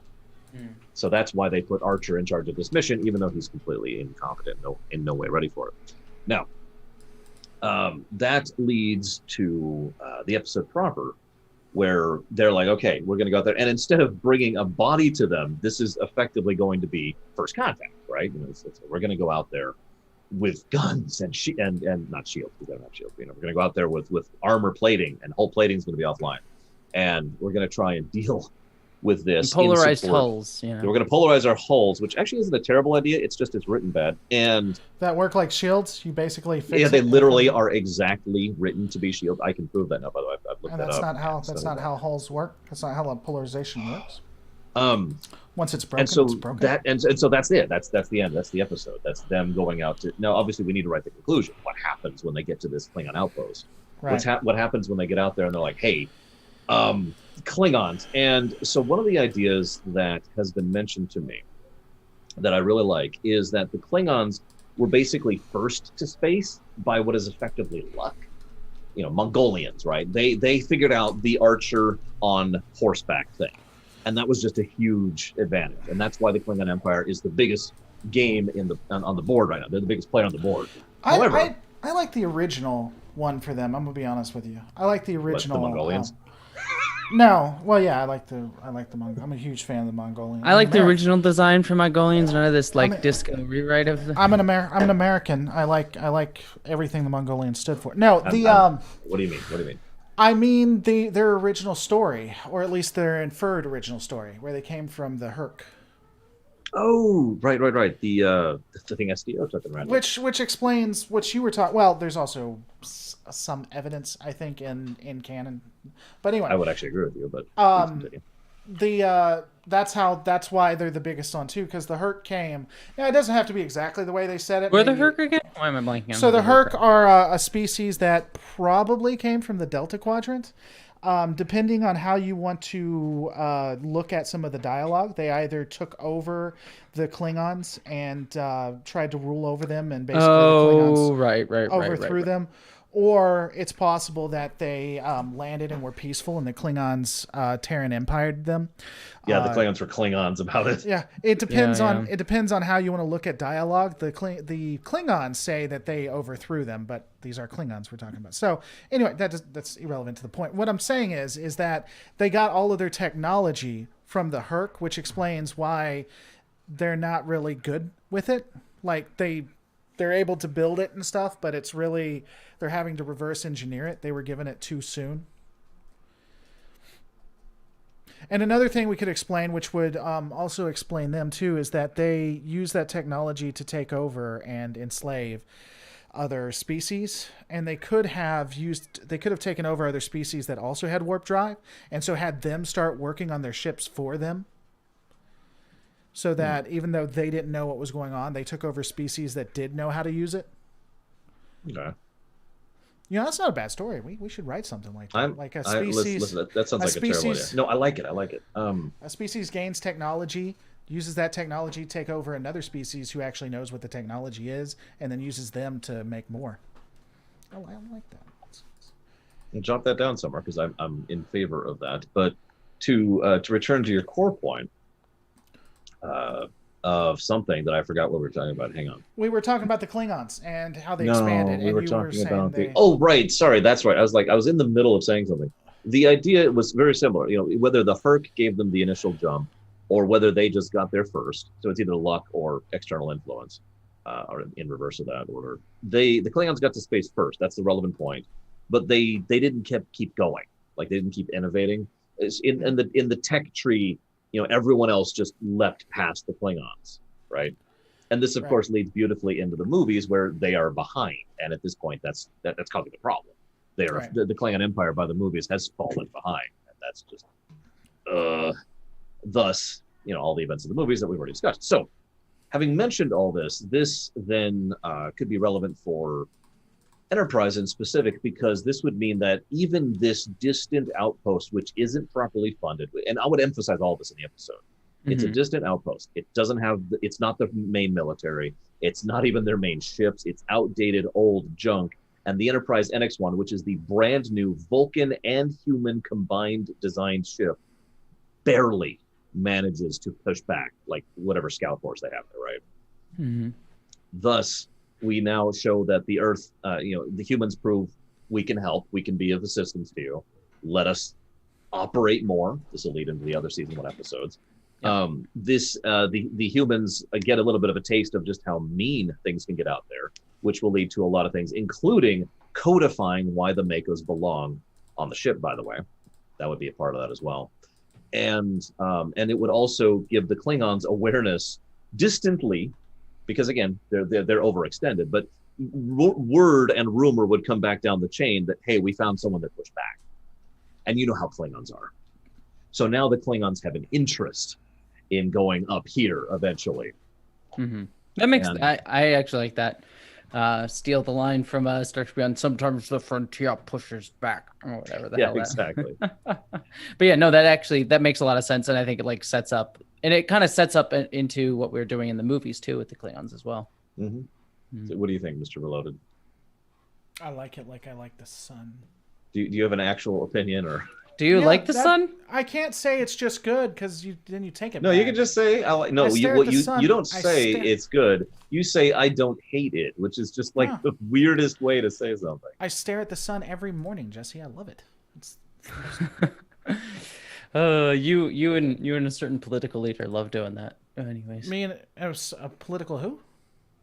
[SPEAKER 2] So that's why they put Archer in charge of this mission, even though he's completely incompetent, in no way ready for it. Now, that leads to the episode proper, where they're like, okay, we're going to go out there. And instead of bringing a body to them, this is effectively going to be first contact, right? We're going to go out there with guns and not shields, because they don't have shields. We're going to go out there with armor plating, and hull plating is going to be offline. And we're going to try and deal with this.
[SPEAKER 1] And polarized hulls.
[SPEAKER 2] We're going to polarize our hulls, which actually isn't a terrible idea. It's just it's written bad. And
[SPEAKER 3] that work like shields? You basically fix
[SPEAKER 2] they literally are exactly written to be shield. I can prove that now, by the way. I've looked that up.
[SPEAKER 3] That's not how hulls work. That's not how polarization works. Once it's broken,
[SPEAKER 2] and so
[SPEAKER 3] it's broken.
[SPEAKER 2] And so that's it. That's the end. That's the episode. That's them going out to. Now, obviously, we need to write the conclusion. What happens when they get to this Klingon outpost?
[SPEAKER 3] Right.
[SPEAKER 2] What happens when they get out there and they're like, hey, Klingons. And so one of the ideas that has been mentioned to me that I really like is that the Klingons were basically first to space by what is effectively luck. Mongolians, right? They figured out the archer on horseback thing. And that was just a huge advantage. And that's why the Klingon Empire is the biggest game on the board right now. They're the biggest player on the board. However,
[SPEAKER 3] I like the original one for them. I'm gonna be honest with you. I like the original.
[SPEAKER 2] The Mongolians?
[SPEAKER 3] No, well, yeah, I like the Mongolians. I'm a huge fan of the Mongolians.
[SPEAKER 1] I like the original design for Mongolians. None of this disco rewrite of the.
[SPEAKER 3] I'm an American. I like everything the Mongolians stood for. No,
[SPEAKER 2] What do you mean?
[SPEAKER 3] I mean their original story, or at least their inferred original story, where they came from the Herc.
[SPEAKER 2] Oh, right. The thing SDO took them around.
[SPEAKER 3] Which explains what you were talking. Well, there's also some evidence, I think, in canon. But anyway,
[SPEAKER 2] I would actually agree with you. But
[SPEAKER 3] That's why they're the biggest on too, because the Herc came. Now it doesn't have to be exactly the way they said it.
[SPEAKER 1] Where the Herc again? Why am I blanking on?
[SPEAKER 3] So the Herc are a species that probably came from the Delta Quadrant. Depending on how you want to look at some of the dialogue, they either took over the Klingons and tried to rule over them, and basically the Klingons overthrew them. Or it's possible that they landed and were peaceful, and the Klingons Terran Empired them.
[SPEAKER 2] Yeah, the Klingons were Klingons about it.
[SPEAKER 3] Yeah, it depends on how you want to look at dialogue. The Klingons say that they overthrew them, but these are Klingons we're talking about. So anyway, that's irrelevant to the point. What I'm saying is that they got all of their technology from the Herc, which explains why they're not really good with it. Like they're able to build it and stuff, but it's really they're having to reverse engineer it. They were given it too soon. And another thing we could explain, which would also explain them too, is that they use that technology to take over and enslave other species, and they could have taken over other species that also had warp drive, and so had them start working on their ships for them. So that even though they didn't know what was going on, they took over species that did know how to use it.
[SPEAKER 2] Okay.
[SPEAKER 3] You know, that's not a bad story. We should write something like that. Like a species.
[SPEAKER 2] Listen, that sounds like a terrible idea. No, I like it.
[SPEAKER 3] A species gains technology, uses that technology to take over another species who actually knows what the technology is, and then uses them to make more. I like that.
[SPEAKER 2] I'll jot that down somewhere because I'm in favor of that. But to return to your core point, of something that I forgot what we were talking about. Hang on.
[SPEAKER 3] We were talking about the Klingons and how they expanded.
[SPEAKER 2] We were talking about Oh, right. Sorry, that's right. I was in the middle of saying something. The idea was very similar. You know, whether the Herc gave them the initial jump, or whether they just got there first. So it's either luck or external influence, or in reverse of that order. The Klingons got to space first. That's the relevant point. But they didn't keep going. Like they didn't keep innovating. In the tech tree. You know, everyone else just leapt past the Klingons, right? And this, of course, leads beautifully into the movies where they are behind, and at this point, that's causing the problem. They are the Klingon Empire by the movies has fallen behind, and that's just thus, you know, all the events of the movies that we've already discussed. So, having mentioned all this then could be relevant for Enterprise in specific, because this would mean that even this distant outpost, which isn't properly funded, and I would emphasize all this in the episode, it's a distant outpost. It doesn't have, it's not the main military. It's not even their main ships. It's outdated old junk. And the Enterprise NX-1, which is the brand new Vulcan and human combined designed ship, barely manages to push back like whatever scout force they have there, right? Mm-hmm. Thus, we now show that the Earth, the humans prove we can help. We can be of assistance to you. Let us operate more. This will lead into the other season 1 episodes. Yeah. The humans get a little bit of a taste of just how mean things can get out there, which will lead to a lot of things, including codifying why the Makos belong on the ship, by the way. That would be a part of that as well. And it would also give the Klingons awareness distantly, because again, they're overextended, but word and rumor would come back down the chain that, hey, we found someone that pushed back. And you know how Klingons are. So now the Klingons have an interest in going up here eventually.
[SPEAKER 1] Mm-hmm. That makes, I actually like that. Steal the line from Star Trek Beyond, sometimes the frontier pushes back, or whatever the hell that.
[SPEAKER 2] Exactly.
[SPEAKER 1] But yeah, no, that makes a lot of sense, and I think it sets up, and it kind of sets up into what we're doing in the movies too with the Klingons as well.
[SPEAKER 2] Mm-hmm. So what do you think, Mr. Reloaded?
[SPEAKER 3] I like it like I like the sun.
[SPEAKER 2] Do you have an actual opinion, or
[SPEAKER 1] do you like the sun?
[SPEAKER 3] I can't say it's just good because then you take it.
[SPEAKER 2] No, back. You can just say I like. No, you don't say it's good. You say I don't hate it, which is just like the weirdest way to say something.
[SPEAKER 3] I stare at the sun every morning, Jesse. I love it.
[SPEAKER 1] You and a certain political leader love doing that. Anyways,
[SPEAKER 3] me and a political who?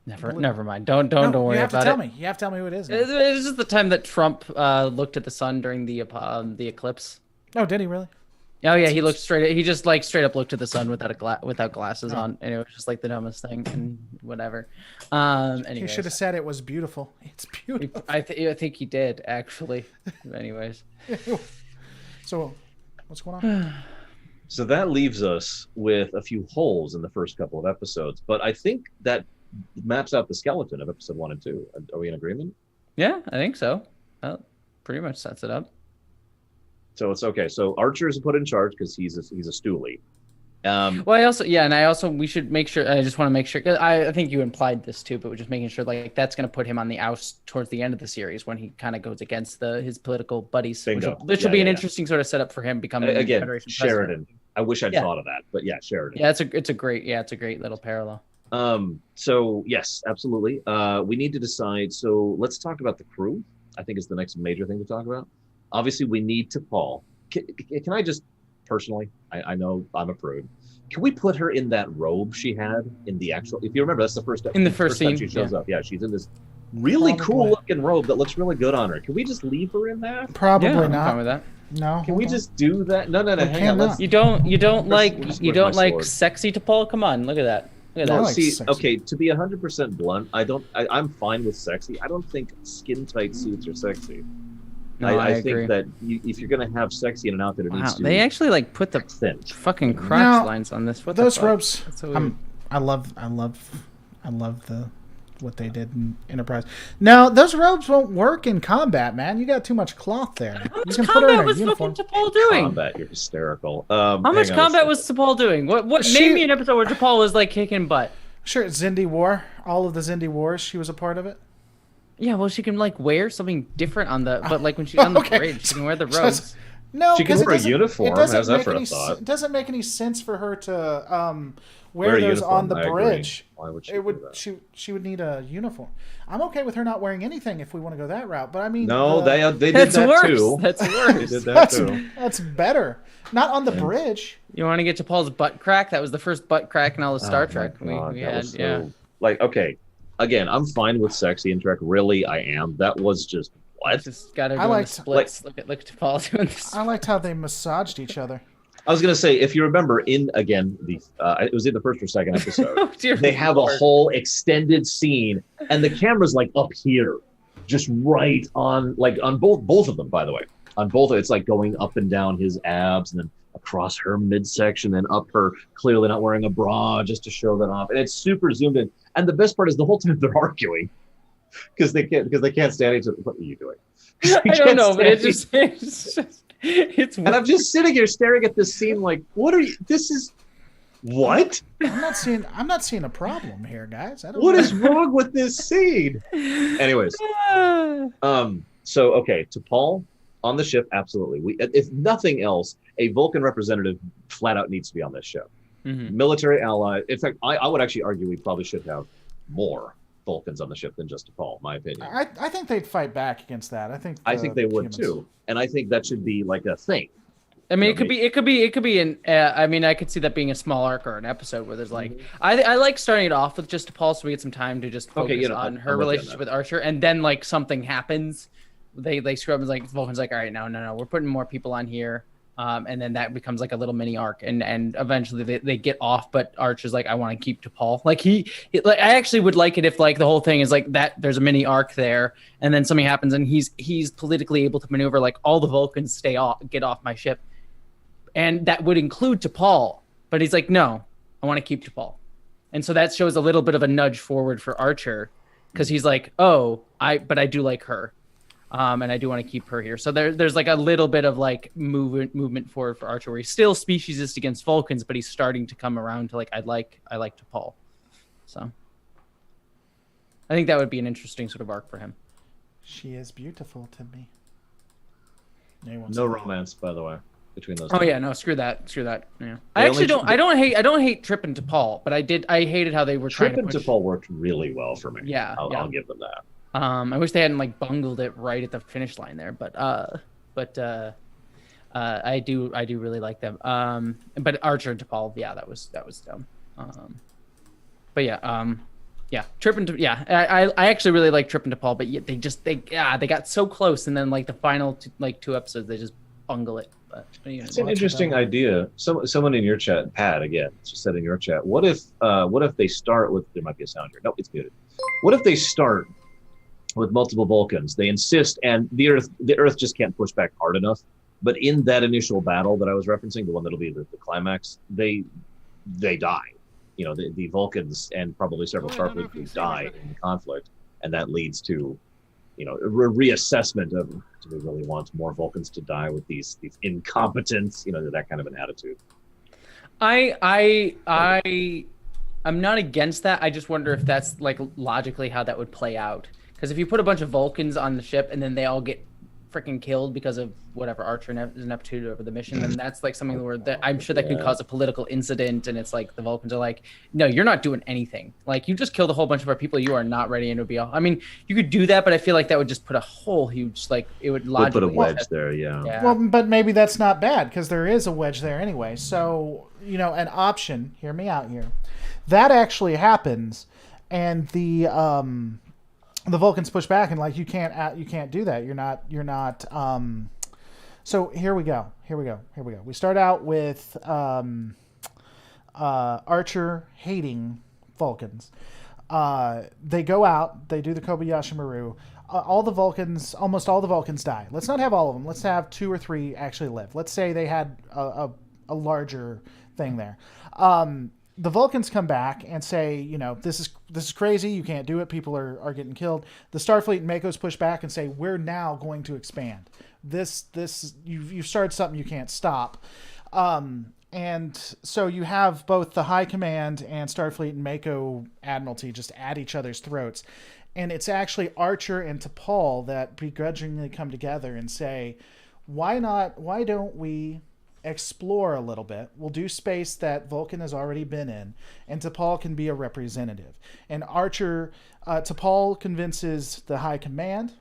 [SPEAKER 1] Never mind. Don't worry about it.
[SPEAKER 3] You have to tell me. You have to tell me who it is.
[SPEAKER 1] It's just the time that Trump looked at the sun during the eclipse.
[SPEAKER 3] Oh, did he really?
[SPEAKER 1] Oh yeah, he looked straight. He just straight up looked at the sun without glasses on, and it was just like the dumbest thing and whatever.
[SPEAKER 3] He should have said it was beautiful. It's beautiful.
[SPEAKER 1] I think he did actually. Anyways.
[SPEAKER 3] So, what's going on?
[SPEAKER 2] So that leaves us with a few holes in the first couple of episodes, but I think that maps out the skeleton of episode 1 and 2. Are we in agreement?
[SPEAKER 1] Yeah, I think so. That pretty much sets it up.
[SPEAKER 2] So it's okay. So Archer is put in charge because he's a stoolie.
[SPEAKER 1] We should make sure. I just want to make sure. Cause I think you implied this too, but we're just making sure like that's going to put him on the oust towards the end of the series when he kind of goes against his political buddies.
[SPEAKER 2] Bingo.
[SPEAKER 1] Which will be an interesting sort of setup for him becoming
[SPEAKER 2] again
[SPEAKER 1] Federation
[SPEAKER 2] Sheridan.
[SPEAKER 1] president.
[SPEAKER 2] I wish I'd thought of that, but yeah, Sheridan.
[SPEAKER 1] Yeah, it's a great little parallel.
[SPEAKER 2] So yes, absolutely. We need to decide. So let's talk about the crew. I think is the next major thing to talk about. Obviously, we need T'Pol. Can I just personally? I know I'm a prude. Can we put her in that robe she had in the actual? If you remember, that's the first
[SPEAKER 1] scene
[SPEAKER 2] time she shows up. Yeah, she's in this really cool looking robe that looks really good on her. Can we just leave her in that?
[SPEAKER 3] Probably
[SPEAKER 1] not.
[SPEAKER 3] I'm
[SPEAKER 1] fine with that.
[SPEAKER 3] No.
[SPEAKER 2] Can we just do that? No. Hang on.
[SPEAKER 1] You don't like sexy T'Pol? Come on, look at that.
[SPEAKER 2] No, okay. To be 100% blunt, I'm fine with sexy. I don't think skin tight suits are sexy.
[SPEAKER 1] No, I
[SPEAKER 2] think that if you're gonna have sexy in an outfit, it needs to.
[SPEAKER 1] They actually like put the fucking crotch lines on this. What
[SPEAKER 3] those ropes? I love what they did in Enterprise. No, those robes won't work in combat, man. You got too much cloth there.
[SPEAKER 1] How much combat was fucking T'Pol doing?
[SPEAKER 2] Combat, you're hysterical.
[SPEAKER 1] How much combat was T'Pol doing? Name me an episode where T'Pol was like kicking butt.
[SPEAKER 3] Sure, Xindi War. All of the Xindi Wars, she was a part of it.
[SPEAKER 1] Yeah, well, she can like wear something different but like when she's on the bridge, she can wear the robes.
[SPEAKER 3] No,
[SPEAKER 2] she can wear a uniform. How's that for a thought?
[SPEAKER 3] It doesn't make any sense for her to wear those on the bridge.
[SPEAKER 2] Why would she?
[SPEAKER 3] She would need a uniform. I'm okay with her not wearing anything if we want to go that route. But I mean,
[SPEAKER 2] no, they did that
[SPEAKER 1] worse.
[SPEAKER 2] too.
[SPEAKER 1] That's worse.
[SPEAKER 2] They did that too.
[SPEAKER 3] That's better. Not on the bridge.
[SPEAKER 1] You want to get T'Pol's butt crack? That was the first butt crack in all of Star Trek we had. Yeah.
[SPEAKER 2] Like, okay, again, I'm fine with sexy in Trek. Really, I am. That was just what?
[SPEAKER 1] Just got to do the splits. Look at T'Pol doing this.
[SPEAKER 3] I liked how they massaged each other.
[SPEAKER 2] I was gonna say, if you remember, it was in the first or second episode. They have a whole extended scene, and the camera's like up here, just right on both of them. By the way, on both, it's like going up and down his abs, and then across her midsection, then up her, clearly not wearing a bra, just to show that off, and it's super zoomed in. And the best part is the whole time they're arguing because they can't stand each other. What are you doing?
[SPEAKER 1] I don't know, but it's
[SPEAKER 2] and I'm just sitting here staring at this scene like, what are you? This is what?
[SPEAKER 3] I'm not seeing a problem here, guys.
[SPEAKER 2] What is wrong with this scene? Anyways, so okay, T'Pol on the ship, absolutely. If nothing else, a Vulcan representative flat out needs to be on this show. Mm-hmm. Military ally. In fact, I would actually argue we probably should have more Vulcans on the ship than just T'Pol, in my opinion.
[SPEAKER 3] I think they'd fight back against that. I think
[SPEAKER 2] they would too, and I think that should be like a thing.
[SPEAKER 1] I mean, it could be an. I mean, I could see that being a small arc or an episode where there's like, I like starting it off with just T'Pol, so we get some time to just focus on her relationship with Archer, and then like something happens, they screw up and like Vulcan's like, all right, no, we're putting more people on here. And then that becomes like a little mini arc, and eventually they get off. But Archer's like, I want to keep T'Pol. Like I actually would like it if like the whole thing is like that. There's a mini arc there, and then something happens, and he's politically able to maneuver like all the Vulcans get off my ship, and that would include T'Pol. But he's like, no, I want to keep T'Pol, and so that shows a little bit of a nudge forward for Archer, because he's like, I do like her. And I do want to keep her here. So there's like a little bit of like movement forward for Archer, where he's still speciesist against Vulcans, but he's starting to come around to like I like T'Pol. So I think that would be an interesting sort of arc for him.
[SPEAKER 3] She is beautiful to me.
[SPEAKER 2] No romance, by the way, between those.
[SPEAKER 1] Oh yeah, no, screw that. Yeah, I don't hate Trip and T'Pol, but I hated how they were trying to push.
[SPEAKER 2] Trip and T'Pol worked really well for me.
[SPEAKER 1] Yeah,
[SPEAKER 2] I'll give them that.
[SPEAKER 1] I wish they hadn't like bungled it right at the finish line there, but I do really like them. But Archer and T'Pol, yeah, that was dumb. Trip and I actually really like Trip and T'Pol, but yet they got so close, and then like the final two episodes they just bungle it. But
[SPEAKER 2] it's an interesting idea. Someone in your chat, Pat, again, just said in your chat, what if they start with, there might be a sound here. No, it's muted. What if they start with multiple Vulcans? They insist, and the Earth just can't push back hard enough, But in that initial battle that I was referencing, the one that'll be the climax, they die. You know, the Vulcans and probably several Starfleet crews die in the conflict, and that leads to, you know, a reassessment of, do we really want more Vulcans to die with these incompetents? You know, that kind of an attitude.
[SPEAKER 1] I'm not against that. I just wonder if that's like logically how that would play out. Because if you put a bunch of Vulcans on the ship and then they all get freaking killed because of whatever Archer is ineptitude over the mission, then that's like something where I'm sure that could cause a political incident. And it's like the Vulcans are like, no, you're not doing anything. Like, you just killed a whole bunch of our people. You are not ready to be all. I mean, you could do that, but I feel like that would just put a whole huge, like, it would logically
[SPEAKER 2] put a wedge there. Yeah.
[SPEAKER 3] Well, but maybe that's not bad because there is a wedge there anyway. So, you know, an option. Hear me out here. That actually happens, and the Vulcans push back and like, you can't do that. You're not. So here we go. We start out with Archer hating Vulcans. They go out. They do the Kobayashi Maru. Almost all the Vulcans die. Let's not have all of them. Let's have 2 or 3 actually live. Let's say they had a larger thing there. The Vulcans come back and say, you know, this is crazy. You can't do it. People are getting killed. The Starfleet and Makos push back and say, we're now going to expand. You've started something you can't stop. And so you have both the High Command and Starfleet and Mako Admiralty just at each other's throats. And it's actually Archer and T'Pol that begrudgingly come together and say, why don't we explore a little bit? We'll do space that Vulcan has already been in, and T'Pol can be a representative. And T'Pol convinces the High Command,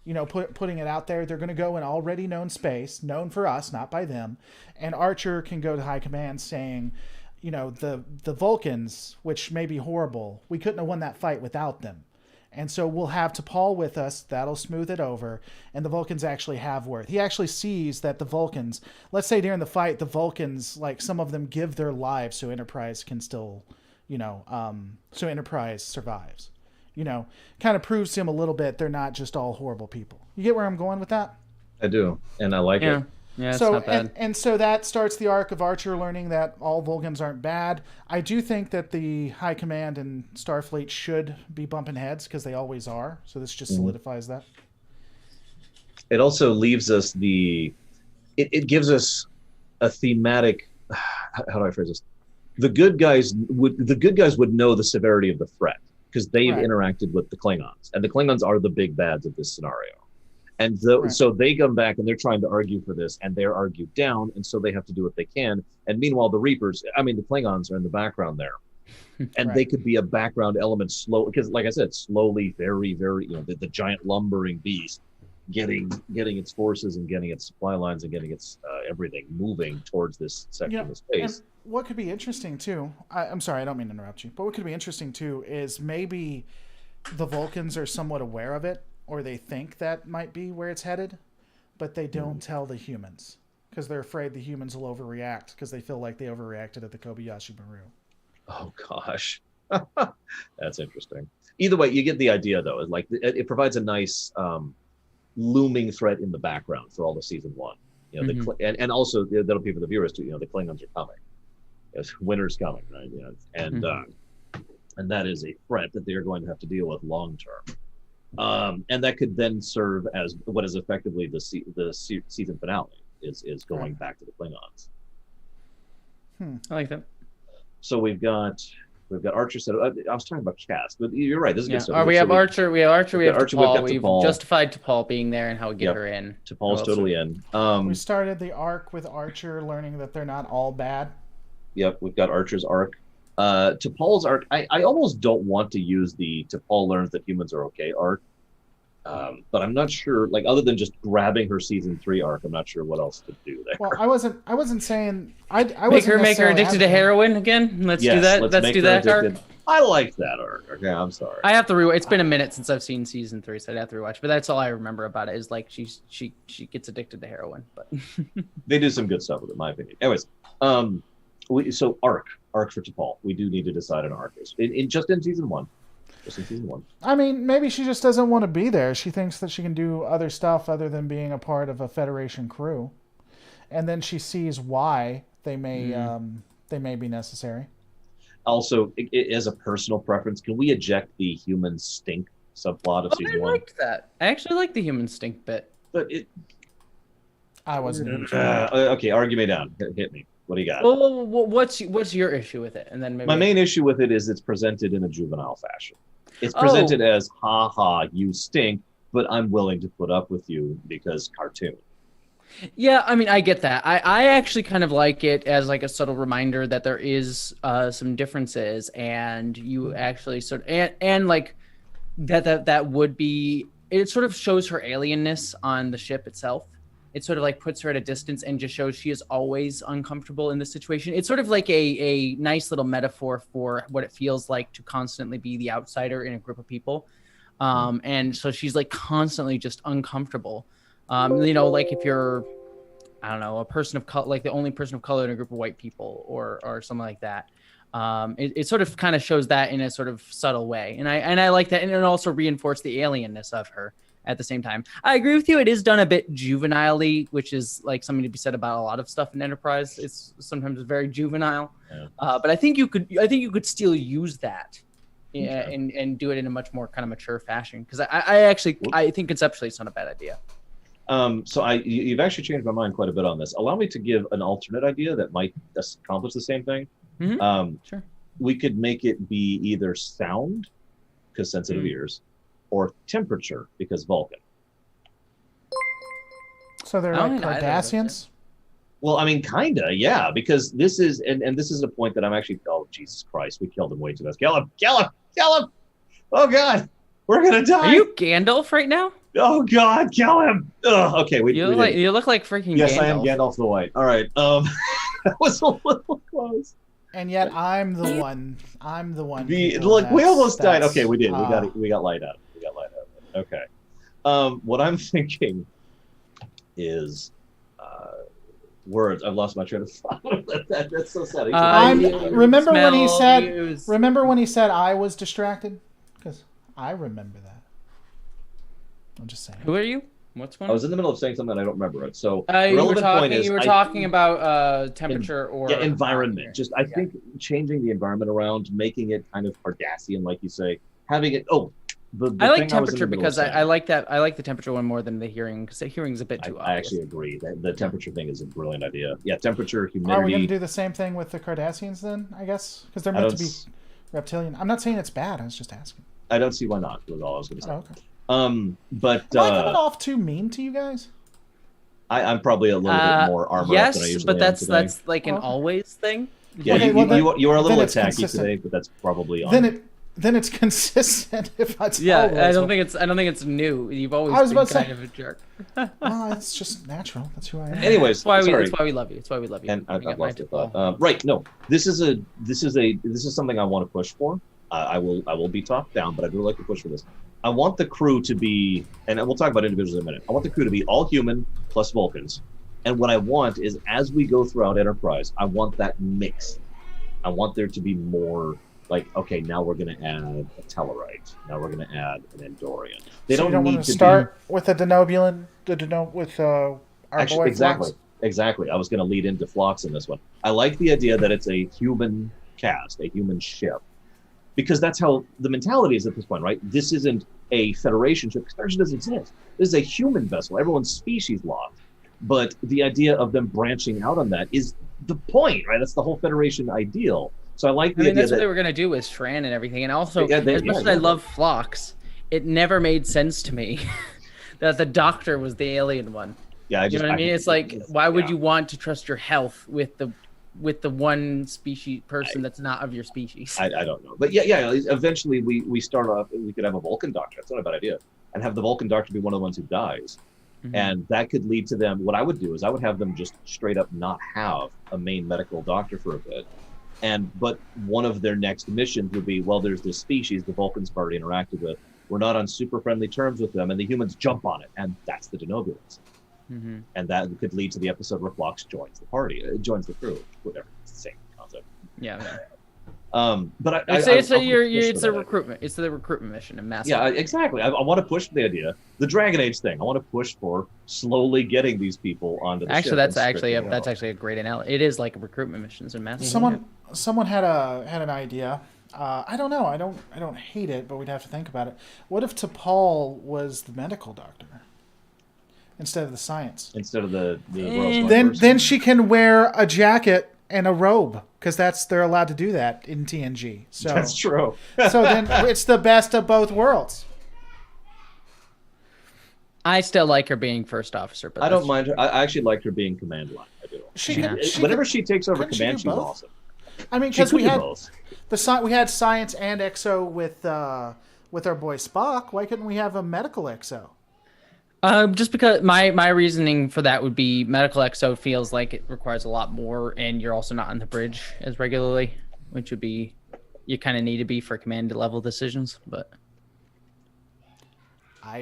[SPEAKER 3] you know, putting it out there. They're going to go in already known space, known for us, not by them. And Archer can go to High Command saying, you know, the Vulcans, which may be horrible, we couldn't have won that fight without them. And so we'll have T'Pol with us. That'll smooth it over. And the Vulcans actually have worth. He actually sees that the Vulcans, let's say during the fight, the Vulcans, like, some of them give their lives so Enterprise can still, you know, so Enterprise survives. You know, kind of proves to him a little bit they're not just all horrible people. You get where I'm going with that?
[SPEAKER 2] I do. And I like it.
[SPEAKER 1] Yeah, it's not bad.
[SPEAKER 3] And so that starts the arc of Archer learning that all Vulcans aren't bad. I do think that the High Command and Starfleet should be bumping heads because they always are. So this just solidifies that.
[SPEAKER 2] It also leaves us it gives us a thematic. How do I phrase this? The good guys would know the severity of the threat because they've interacted with the Klingons, and the Klingons are the big bads of this scenario. And so they come back and they're trying to argue for this, and they're argued down, and so they have to do what they can. And meanwhile, the Klingons are in the background there, and they could be a background element, slow, because, like I said, slowly, very, very, you know, the giant lumbering beast getting its forces and getting its supply lines and getting its everything moving towards this section of space.
[SPEAKER 3] And what could be interesting too, I'm sorry, I don't mean to interrupt you, but what could be interesting too is maybe the Vulcans are somewhat aware of it, or they think that might be where it's headed, but they don't tell the humans because they're afraid the humans will overreact because they feel like they overreacted at the Kobayashi Maru.
[SPEAKER 2] Oh, gosh. That's interesting. Either way, you get the idea, though. Like, it provides a nice looming threat in the background for all of season 1. You know, and also that'll be for the viewers too. You know, the Klingons are coming. Yes, winter's coming, right? You know, and that is a threat that they are going to have to deal with long term. And that could then serve as what is effectively the season finale is going back to the Klingons.
[SPEAKER 1] I like that.
[SPEAKER 2] So we've got Archer set up. I was talking about cast, but you're right. This is good stuff.
[SPEAKER 1] We have Archer. We have T'Pol.
[SPEAKER 2] We've
[SPEAKER 1] justified T'Pol being there and how we get her in.
[SPEAKER 2] T'Pol's totally in.
[SPEAKER 3] We started the arc with Archer learning that they're not all bad.
[SPEAKER 2] Yep, we've got Archer's arc. T'Pol's arc, I almost don't want to use the T'Pol learns that humans are okay arc, but I'm not sure. Like, other than just grabbing her season 3 arc, I'm not sure what else to do there.
[SPEAKER 3] Well, I wasn't saying I
[SPEAKER 1] make her addicted to heroin again. Let's do that. Let's do that arc.
[SPEAKER 2] I like that arc. Okay, I'm sorry.
[SPEAKER 1] I have to rewatch. It's been a minute since I've seen season 3, so I'd have to rewatch. But that's all I remember about it is like she gets addicted to heroin. But
[SPEAKER 2] they do some good stuff with it, in my opinion. Anyways, so arc for T'Pol. We do need to decide an arc. Just in season 1. Just in season 1.
[SPEAKER 3] I mean, maybe she just doesn't want to be there. She thinks that she can do other stuff other than being a part of a Federation crew. and then she sees why they may be necessary.
[SPEAKER 2] Also, as a personal preference, can we eject the human stink subplot of season 1?
[SPEAKER 1] I liked that. I actually like the human stink bit.
[SPEAKER 2] But
[SPEAKER 3] I wasn't.
[SPEAKER 2] Okay, argue me down. Hit me. What do you got?
[SPEAKER 1] Well, what's your issue with it? And then maybe
[SPEAKER 2] my main issue with it is it's presented in a juvenile fashion. It's presented as, ha ha, you stink, but I'm willing to put up with you because cartoon.
[SPEAKER 1] Yeah, I mean, I get that. I actually kind of like it as like a subtle reminder that there is some differences, and you actually and like that would be, it sort of shows her alienness on the ship itself. It sort of like puts her at a distance and just shows she is always uncomfortable in this situation. It's sort of like a nice little metaphor for what it feels like to constantly be the outsider in a group of people. And so she's like constantly just uncomfortable. You know, like if you're, I don't know, a person of color, like the only person of color in a group of white people or something like that. It sort of kind of shows that in a sort of subtle way. And I like that. And it also reinforced the alienness of her at the same time. I agree with you. It is done a bit juvenilely, which is like something to be said about a lot of stuff in Enterprise. It's sometimes very juvenile. Yeah. But I think you could still use that. Yeah, and do it in a much more kind of mature fashion, because I think conceptually it's not a bad idea.
[SPEAKER 2] So you've actually changed my mind quite a bit on this. Allow me to give an alternate idea that might accomplish the same thing.
[SPEAKER 1] Mm-hmm. Sure.
[SPEAKER 2] We could make it be either sound, because sensitive ears, or temperature, because Vulcan.
[SPEAKER 3] So they're like Cardassians?
[SPEAKER 2] Well, I mean, kinda, yeah, because this is, and this is a point that I'm actually, oh, Jesus Christ, we killed him way too much. Kill him! Oh, God, we're gonna die!
[SPEAKER 1] Are you Gandalf right now?
[SPEAKER 2] Oh, God, kill him! Ugh, okay,
[SPEAKER 1] you look like freaking
[SPEAKER 2] yes,
[SPEAKER 1] Gandalf.
[SPEAKER 2] Yes, I am Gandalf the White. All right, that was a little close.
[SPEAKER 3] And yet I'm the one.
[SPEAKER 2] Look, we almost died. Okay, we did. We got light out. Okay. What I'm thinking is words. I've lost my train of thought. That's so sad.
[SPEAKER 3] Remember when he said I was distracted? Because I remember that. I'm just saying.
[SPEAKER 1] Who are you? What's one?
[SPEAKER 2] I was in the middle of saying something I don't remember it. So
[SPEAKER 1] you were talking about temperature or
[SPEAKER 2] environment. Just I think changing the environment around, making it kind of Cardassian, like you say, having it. I
[SPEAKER 1] like temperature because I like that. I like the temperature one more than the hearing, because the hearing's a bit too obvious.
[SPEAKER 2] I actually agree. The temperature thing is a brilliant idea. Yeah, temperature, humidity.
[SPEAKER 3] Are we going to do the same thing with the Cardassians then, I guess? Because they're meant to be reptilian. I'm not saying it's bad. I was just asking.
[SPEAKER 2] I don't see why not, was all I was going to say.
[SPEAKER 3] Oh, okay.
[SPEAKER 2] But
[SPEAKER 3] am I coming off too mean to you guys?
[SPEAKER 2] I'm probably a little bit more armored up than I usually
[SPEAKER 1] am. Yes, but that's like an always thing.
[SPEAKER 2] Yeah, okay, you are a little attacky today, but that's probably on.
[SPEAKER 3] Then it's consistent. If it's
[SPEAKER 1] I don't think it's new. You've always been kind of a jerk.
[SPEAKER 3] Well, it's just natural. That's who I am.
[SPEAKER 2] Anyways,
[SPEAKER 1] that's why we love you. It's why we love you.
[SPEAKER 2] And I've lost the thought. Right? No, this is something I want to push for. I will be top down, but I do like to push for this. I want the crew to be, and we'll talk about individuals in a minute. I want the crew to be all human plus Vulcans, and what I want is, as we go throughout Enterprise, I want that mix. I want there to be more. Like, okay, now we're going to add a Tellarite. Now we're going to add an Andorian.
[SPEAKER 3] They don't need to start with a Denobulan, with our boy
[SPEAKER 2] exactly.
[SPEAKER 3] Phlox?
[SPEAKER 2] Exactly. I was going to lead into Phlox in this one. I like the idea that it's a human cast, a human ship, because that's how the mentality is at this point, right? This isn't a Federation ship. Federation doesn't exist. This is a human vessel. Everyone's species lost. But the idea of them branching out on that is the point, right? That's the whole Federation ideal. So I like the idea
[SPEAKER 1] that's what they were going to do with Shran and everything. And also, as much as I love Phlox, it never made sense to me that the Doctor was the alien one.
[SPEAKER 2] Yeah,
[SPEAKER 1] you know what I mean? It's like, why would you want to trust your health with the one species person that's not of your species?
[SPEAKER 2] I don't know. But yeah. Eventually, we start off, we could have a Vulcan Doctor. That's not a bad idea. And have the Vulcan Doctor be one of the ones who dies. Mm-hmm. And that could lead to them. What I would do is I would have them just straight up not have a main medical doctor for a bit. But one of their next missions would be, well, there's this species the Vulcans have already interacted with. We're not on super friendly terms with them, and the humans jump on it, and that's the Denobulans. Mm-hmm. And that could lead to the episode where Phlox joins the party, joins the crew. Whatever, it's the same concept.
[SPEAKER 1] Yeah.
[SPEAKER 2] But
[SPEAKER 1] it's a recruitment. It's the recruitment mission in Mass.
[SPEAKER 2] Yeah, exactly. I want to push the idea, the Dragon Age thing. I want to push for slowly getting these people onto the ship.
[SPEAKER 1] That's actually a great analogy. It is like recruitment missions in Mass.
[SPEAKER 3] Someone had an idea. I don't know. I don't hate it, but we'd have to think about it. What if T'Pol was the medical doctor instead of the science?
[SPEAKER 2] Instead of the
[SPEAKER 3] then she can wear a jacket and a robe, because they're allowed to do that in TNG. So
[SPEAKER 2] that's true.
[SPEAKER 3] So then it's the best of both worlds.
[SPEAKER 1] I still like her being first officer, but
[SPEAKER 2] I don't mind her. I actually like her being command line. I do. Whenever she takes over command, she's awesome.
[SPEAKER 3] I mean, because we had science and exo with our boy Spock. Why couldn't we have a medical exo?
[SPEAKER 1] Just because my reasoning for that would be medical exo feels like it requires a lot more, and you're also not on the bridge as regularly, which would be you kind of need to be for command level decisions. But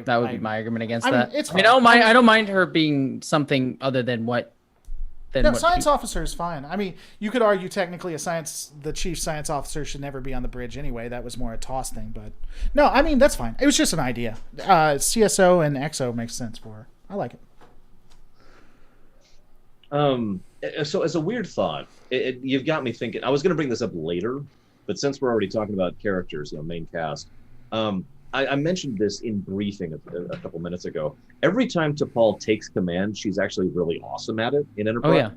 [SPEAKER 1] that would be my argument against that. I don't mind her being something other than what.
[SPEAKER 3] Science officer is fine. I mean, you could argue technically the chief science officer should never be on the bridge anyway. That was more a toss thing, but no, I mean, that's fine. It was just an idea. CSO and XO makes sense for her. I like
[SPEAKER 2] it. So as a weird thought, you've got me thinking. I was going to bring this up later, but since we're already talking about characters, main cast, I mentioned this in briefing a couple minutes ago. Every time T'Pol takes command, she's actually really awesome at it in Enterprise.
[SPEAKER 1] Oh, yeah.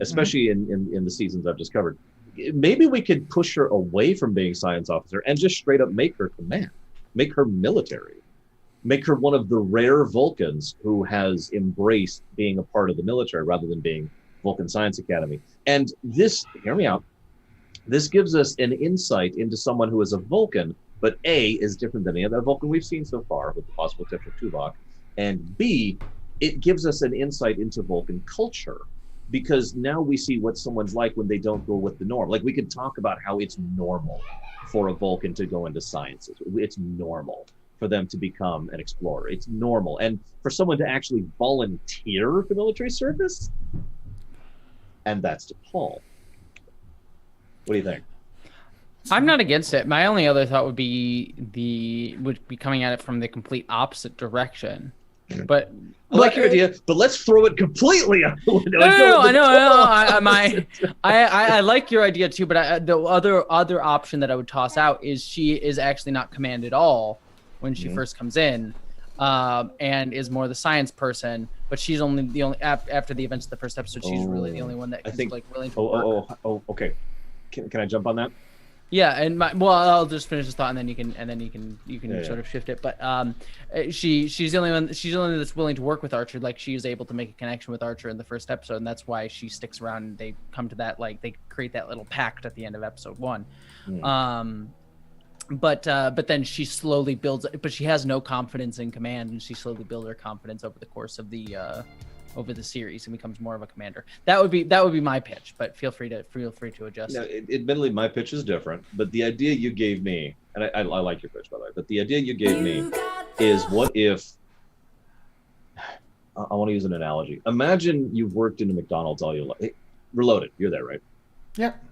[SPEAKER 2] Especially in the seasons I've just covered. Maybe we could push her away from being science officer and just straight up make her command, make her military, make her one of the rare Vulcans who has embraced being a part of the military rather than being Vulcan Science Academy. And this, hear me out, this gives us an insight into someone who is a Vulcan, but A, is different than any other Vulcan we've seen so far, with the possible exception of Tuvok, and B, it gives us an insight into Vulcan culture, because now we see what someone's like when they don't go with the norm. Like, we could talk about how it's normal for a Vulcan to go into sciences. It's normal for them to become an explorer. It's normal. And for someone to actually volunteer for military service, and that's T'Pol. What do you think?
[SPEAKER 1] I'm not against it. My only other thought would be coming at it from the complete opposite direction. But
[SPEAKER 2] I like your idea, but let's throw it completely out the window.
[SPEAKER 1] I know. I like your idea too, but the other option that I would toss out is she is actually not command at all when she first comes in, and is more the science person. But she's only the only after the events of the first episode. She's really the only one that is willing to work.
[SPEAKER 2] Okay. Can I jump on that?
[SPEAKER 1] Yeah, and I'll just finish this thought, and then you can sort of shift it. But she's the only one that's willing to work with Archer. Like, she is able to make a connection with Archer in the first episode, and that's why she sticks around. And they come to that, like, they create that little pact at the end of episode 1. But then she slowly builds. But she has no confidence in command, and she slowly builds her confidence over the course of the series and becomes more of a commander. That would be my pitch, but feel free to adjust.
[SPEAKER 2] Now, admittedly, my pitch is different, but the idea you gave me, and I like your pitch, by the way, but the idea you gave me is, what if, I want to use an analogy. Imagine you've worked in a McDonald's all your life. Hey, Reloaded, you're there, right?
[SPEAKER 3] Yep.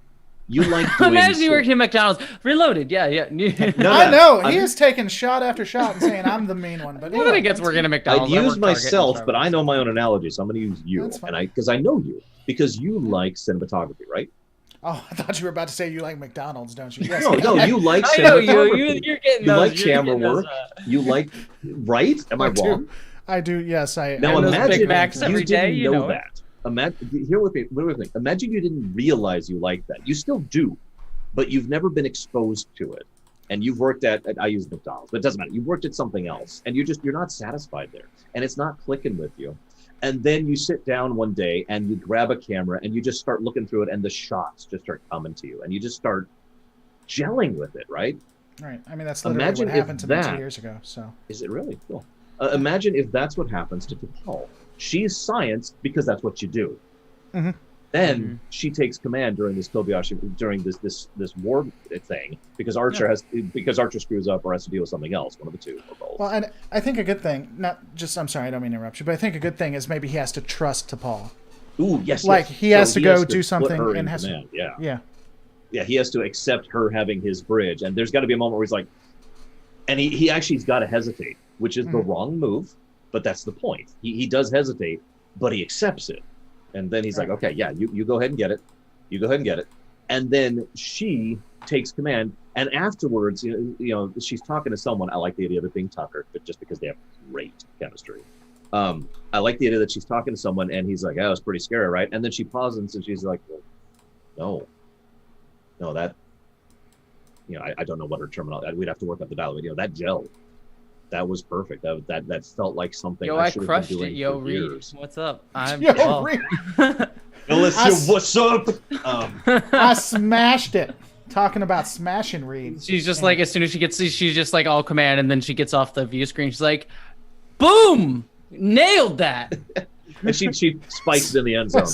[SPEAKER 2] You like doing
[SPEAKER 1] Imagine you worked in McDonald's. Reloaded, yeah.
[SPEAKER 3] I know. He is taking shot after shot and saying I'm the mean one. But
[SPEAKER 1] nobody gets working at McDonald's.
[SPEAKER 2] I use myself, but I know my own analogy, so I'm going to use you. Because I know you. Because you like cinematography, right?
[SPEAKER 3] Oh, I thought you were about to say you like McDonald's, don't you? Yes.
[SPEAKER 2] No, you like cinematography. I know you're getting those. You like camera work. You like, right? Am I wrong?
[SPEAKER 3] I do, yes.
[SPEAKER 2] Now imagine
[SPEAKER 1] Big Macs every day,
[SPEAKER 2] you know that. Imagine you didn't realize you like that. You still do, but you've never been exposed to it. And you've worked at I use McDonald's, but it doesn't matter. You've worked at something else, and you're not satisfied there, and it's not clicking with you. And then you sit down one day and you grab a camera and you just start looking through it, and the shots just start coming to you, and you just start gelling with it, right?
[SPEAKER 3] Right. I mean, that's literally what happened to me 2 years ago. So
[SPEAKER 2] is it really cool? Imagine if that's what happens to T'Pol. She's science because that's what you do.
[SPEAKER 3] Mm-hmm.
[SPEAKER 2] Then she takes command during this Kobayashi, during this war thing, because Archer screws up or has to deal with something else, one of the two or both.
[SPEAKER 3] Well, and I think a good thing, I'm sorry, I don't mean to interrupt you, but I think a good thing is maybe he has to trust T'Pol.
[SPEAKER 2] Ooh, yes.
[SPEAKER 3] Like, he has to go do something and has to.
[SPEAKER 2] Yeah. he has to accept her having his bridge, and there's got to be a moment where he's like, and he actually's got to hesitate, which is the wrong move, but that's the point. He does hesitate, but he accepts it, and then he's like, okay, yeah, you go ahead and get it, and then she takes command, and afterwards, you know, she's talking to someone. I like the idea of it being Tucker, but just because they have great chemistry. I like the idea that she's talking to someone, and he's like, "Oh, it's pretty scary, right?" And then she pauses, and she's like, well, "No, that, you know, I don't know what her terminology. We'd have to work up the dialogue. You know, that gel, that was perfect. That felt like something I should have been doing for
[SPEAKER 1] Reed.
[SPEAKER 2] years."
[SPEAKER 1] What's up?
[SPEAKER 3] Reed.
[SPEAKER 2] Melissa, what's up?
[SPEAKER 3] I smashed it. Talking about smashing Reed.
[SPEAKER 1] She's just like, as soon as she gets, she's just like all command, and then she gets off the view screen. She's like, "Boom! Nailed that!"
[SPEAKER 2] And she spikes it in the end zone.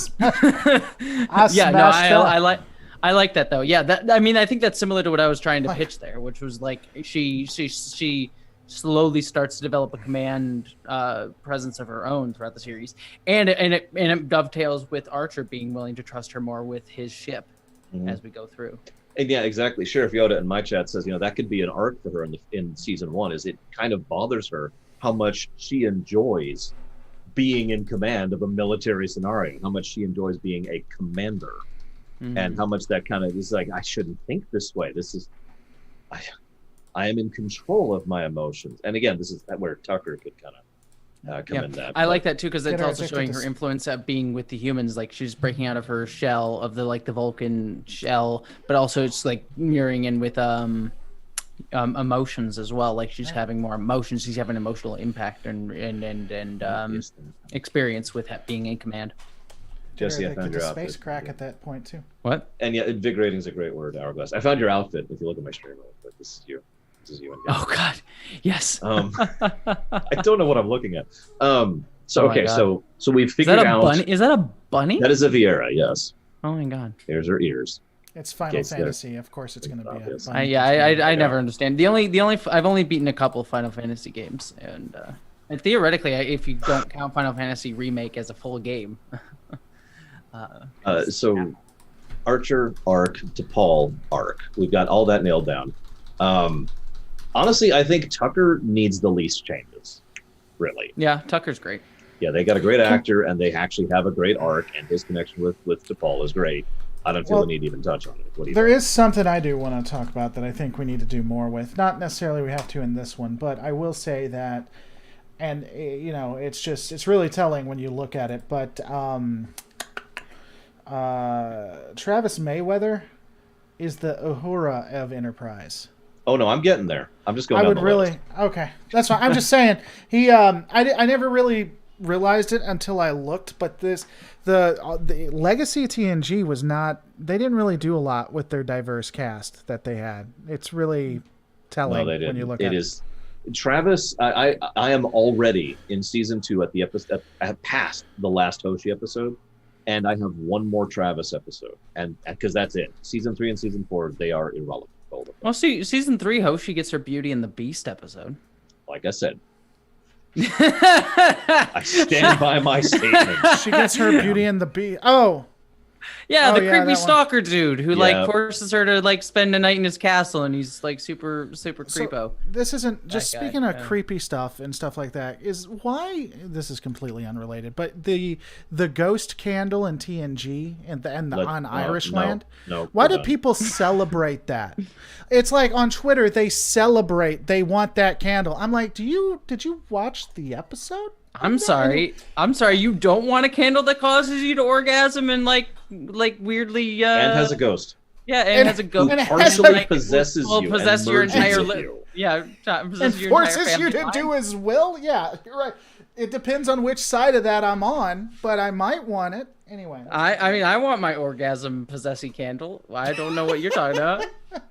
[SPEAKER 1] I like that though. Yeah, that, I mean, I think that's similar to what I was trying to pitch there, which was like she slowly starts to develop a command presence of her own throughout the series, and it dovetails with Archer being willing to trust her more with his ship as we go through.
[SPEAKER 2] And yeah, exactly. Sheriff Yoda in my chat says, you know, that could be an arc for her in season 1. Is it kind of bothers her how much she enjoys being in command of a military scenario, how much she enjoys being a commander, and how much that kind of is like, I shouldn't think this way. This is, I am in control of my emotions. And again, this is where Tucker could kind of come in that.
[SPEAKER 1] I like that too, because it's also showing her influence at being with the humans. Like she's breaking out of her shell of the Vulcan shell, but also it's like mirroring in with emotions as well. Like she's having more emotions. She's having emotional impact and experience with being in command.
[SPEAKER 2] Jesse, I found your outfit.
[SPEAKER 3] Space crack at that point too.
[SPEAKER 1] What?
[SPEAKER 2] And yeah, invigorating is a great word, Hourglass. I found your outfit. If you look at my stream, but this is you. This is you.
[SPEAKER 1] Oh God, yes.
[SPEAKER 2] I don't know what I'm looking at. So we've figured out.
[SPEAKER 1] Bunny? Is that a bunny?
[SPEAKER 2] That is a Viera. Yes.
[SPEAKER 1] Oh my God.
[SPEAKER 2] Here's her ears.
[SPEAKER 3] It's Final Fantasy. Of course, it's going to be a bunny.
[SPEAKER 1] I never understand. The only I've only beaten a couple of Final Fantasy games, and theoretically, if you don't count Final Fantasy Remake as a full game.
[SPEAKER 2] Archer arc to Paul arc. We've got all that nailed down. Honestly, I think Tucker needs the least changes. Really.
[SPEAKER 1] Yeah, Tucker's great.
[SPEAKER 2] Yeah, they got a great actor, and they actually have a great arc, and his connection with DePaul is great. I don't feel the need to even touch on it. What do you think?
[SPEAKER 3] Is something I do want to talk about that I think we need to do more with. Not necessarily we have to in this one, but I will say that, and you know, it's really telling when you look at it. But Travis Mayweather is the Uhura of Enterprise.
[SPEAKER 2] Oh no, I'm getting there. I'm just going.
[SPEAKER 3] Okay, that's fine. I'm just saying he. I never really realized it until I looked, but the Legacy TNG was not. They didn't really do a lot with their diverse cast that they had. It's really telling when you look at it. It is.
[SPEAKER 2] Travis, I am already in season 2 at the episode past the last Hoshi episode, and I have one more Travis episode, and because that's it. Season 3 and season 4, they are irrelevant.
[SPEAKER 1] Well, see, season 3, Hoshi gets her Beauty and the Beast episode.
[SPEAKER 2] Like I said, I stand by my statement.
[SPEAKER 3] She gets her Beauty and the Beast. Oh.
[SPEAKER 1] Yeah, the creepy stalker dude who like forces her to like spend a night in his castle, and he's like super creepo.
[SPEAKER 3] This isn't just speaking of creepy stuff and stuff like that. Is why this is completely unrelated, but the ghost candle in TNG and on Irish Land. Why do people celebrate that? It's like on Twitter they celebrate. They want that candle. I'm like, did you watch the episode?
[SPEAKER 1] I'm sorry. You don't want a candle that causes you to orgasm and like weirdly.
[SPEAKER 2] And has a ghost.
[SPEAKER 1] Yeah, and has a ghost.
[SPEAKER 2] And partially possesses you.
[SPEAKER 1] Possess your entire
[SPEAKER 3] Yeah, and forces you to do his will. Yeah, you're right. It depends on which side of that I'm on, but I might want it anyway.
[SPEAKER 1] I mean, I want my orgasm possessy candle. I don't know what you're talking about.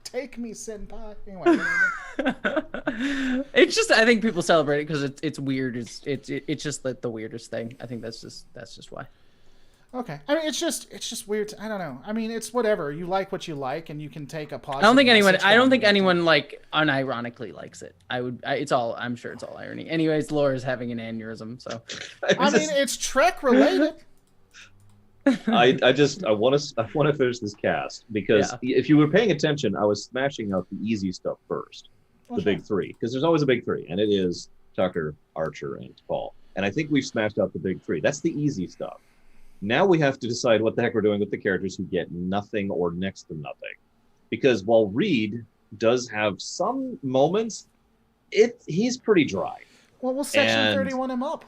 [SPEAKER 3] Take me, senpai. Anyway.
[SPEAKER 1] It's just I think people celebrate it because it's weird. It's just the weirdest thing. I think that's just why.
[SPEAKER 3] Okay, I mean it's just weird. I don't know. I mean it's whatever. You like what you like, and you can take a positive.
[SPEAKER 1] I don't think anyone like unironically likes it. I'm sure it's all irony. Anyways, Laura's having an aneurysm, so.
[SPEAKER 3] I mean it's Trek related.
[SPEAKER 2] I want to finish this cast because if you were paying attention, I was smashing out the easy stuff first, the big three, because there's always a big three, and it is Tucker, Archer, and Paul. And I think we've smashed out the big three. That's the easy stuff. Now we have to decide what the heck we're doing with the characters who get nothing or next to nothing. Because while Reed does have some moments, he's pretty dry.
[SPEAKER 3] Well, we'll Section 31 him up.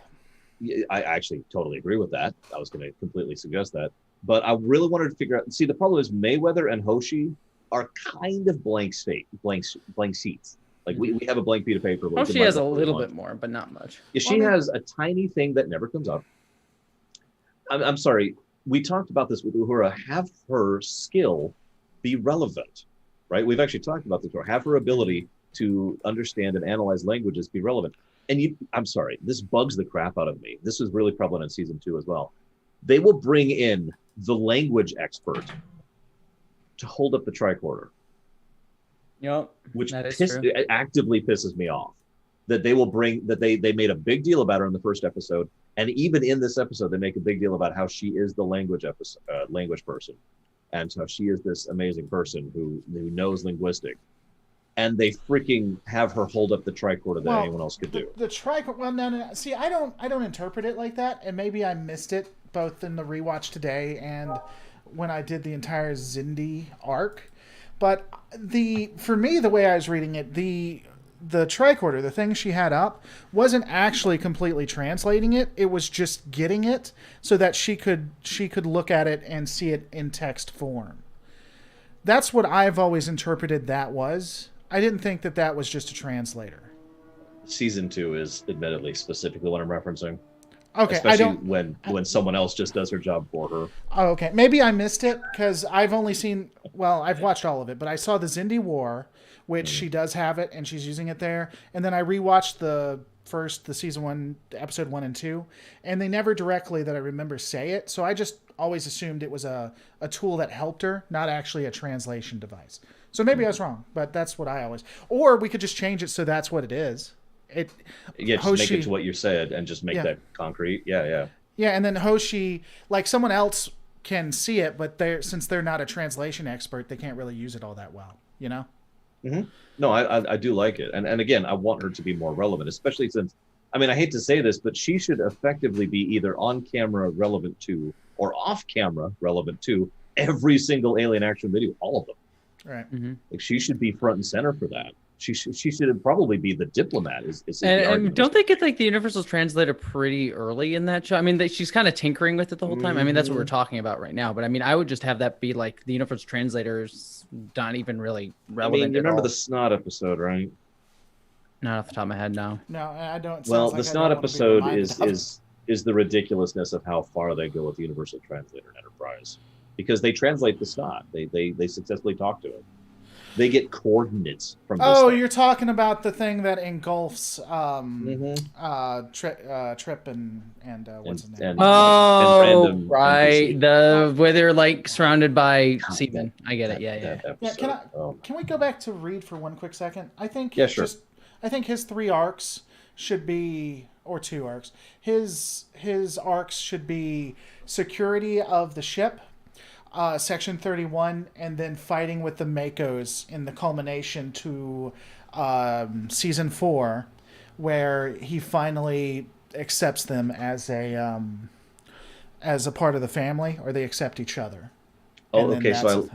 [SPEAKER 2] I actually totally agree with that. I was going to completely suggest that. But I really wanted to figure out, see, the problem is Mayweather and Hoshi are kind of blank sheets. Like we have a blank sheet of paper.
[SPEAKER 1] Hoshi has a little bit more, but not much.
[SPEAKER 2] Yeah, she has a tiny thing that never comes up. I'm sorry. We talked about this with Uhura. Have her skill be relevant, right? We've actually talked about this before. Have her ability to understand and analyze languages be relevant. And I'm sorry, this bugs the crap out of me. This is really prevalent in season 2 as well. They will bring in the language expert to hold up the tricorder.
[SPEAKER 1] Yep,
[SPEAKER 2] which actively pisses me off. That they will bring that they made a big deal about her in the first episode, and even in this episode, they make a big deal about how she is the language person, and how she is this amazing person who knows linguistic. And they freaking have her hold up the tricorder that anyone else could do.
[SPEAKER 3] The tricorder. Well, no. See, I don't interpret it like that, and maybe I missed it both in the rewatch today and when I did the entire Xindi arc. But for me, the way I was reading it, the tricorder, the thing she had up, wasn't actually completely translating it. It was just getting it so that she could look at it and see it in text form. That's what I've always interpreted that was. I didn't think that was just a translator.
[SPEAKER 2] Season 2 is admittedly specifically what I'm referencing.
[SPEAKER 3] Okay,
[SPEAKER 2] especially when someone else just does her job for her.
[SPEAKER 3] Oh, okay. Maybe I missed it because I've only seen. Well, I've watched all of it, but I saw the Xindi War, which she does have it and she's using it there. And then I rewatched the season 1, episode 1 and 2, and they never directly that I remember say it. So I just always assumed it was a tool that helped her, not actually a translation device. So maybe I was wrong, but that's what I always. Or we could just change it so that's what it is.
[SPEAKER 2] Just make it to what you said and just make that concrete. Yeah,
[SPEAKER 3] and then Hoshi, like someone else can see it, but since they're not a translation expert, they can't really use it all that well, you know.
[SPEAKER 2] Mm-hmm. No, I do like it, and again, I want her to be more relevant, especially since, I mean, I hate to say this, but she should effectively be either on camera relevant to or off camera relevant to every single alien action video, all of them.
[SPEAKER 3] Right.
[SPEAKER 1] Mm-hmm.
[SPEAKER 2] Like she should be front and center for that. She should probably be the diplomat.
[SPEAKER 1] And don't they get like the universal translator pretty early in that show? I mean, she's kind of tinkering with it the whole time. I mean, that's what we're talking about right now. But I mean, I would just have that be like the universal translator's not even really relevant.
[SPEAKER 2] I mean, you remember the Snot episode, right?
[SPEAKER 1] Not off the top of my head, no.
[SPEAKER 3] No, I don't.
[SPEAKER 2] Well, the Snot episode is the ridiculousness of how far they go with the universal translator in Enterprise, because they translate the Snot. They successfully talk to it. They get coordinates from this.
[SPEAKER 3] Oh, you're talking about the thing that engulfs Trip and what's his name?
[SPEAKER 1] And right. Where they're like surrounded by seamen. I get it. Yeah.
[SPEAKER 3] Can we go back to Reed for one quick second? I think
[SPEAKER 2] sure.
[SPEAKER 3] I think his 3 arcs should be, or 2 arcs. His arcs should be security of the ship, Section 31, and then fighting with the Makos in the culmination to season 4, where he finally accepts them as a part of the family, or they accept each other.
[SPEAKER 2] Oh, okay. So,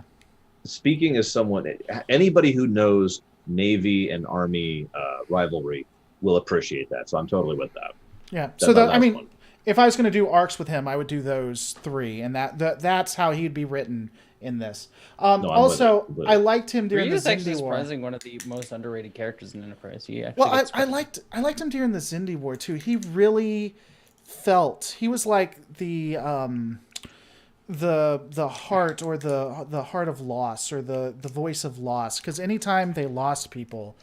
[SPEAKER 2] speaking as someone, anybody who knows Navy and Army rivalry will appreciate that. So I'm totally with that.
[SPEAKER 3] Yeah. So if I was going to do arcs with him, I would do those 3, and that's how he'd be written in this. Also, I liked him during the Xindi War.
[SPEAKER 1] Surprisingly, one of the most underrated characters in Enterprise.
[SPEAKER 3] I liked him during the Xindi War too. He really felt he was like the heart, or the heart of loss, or the voice of loss. Because anytime they lost people,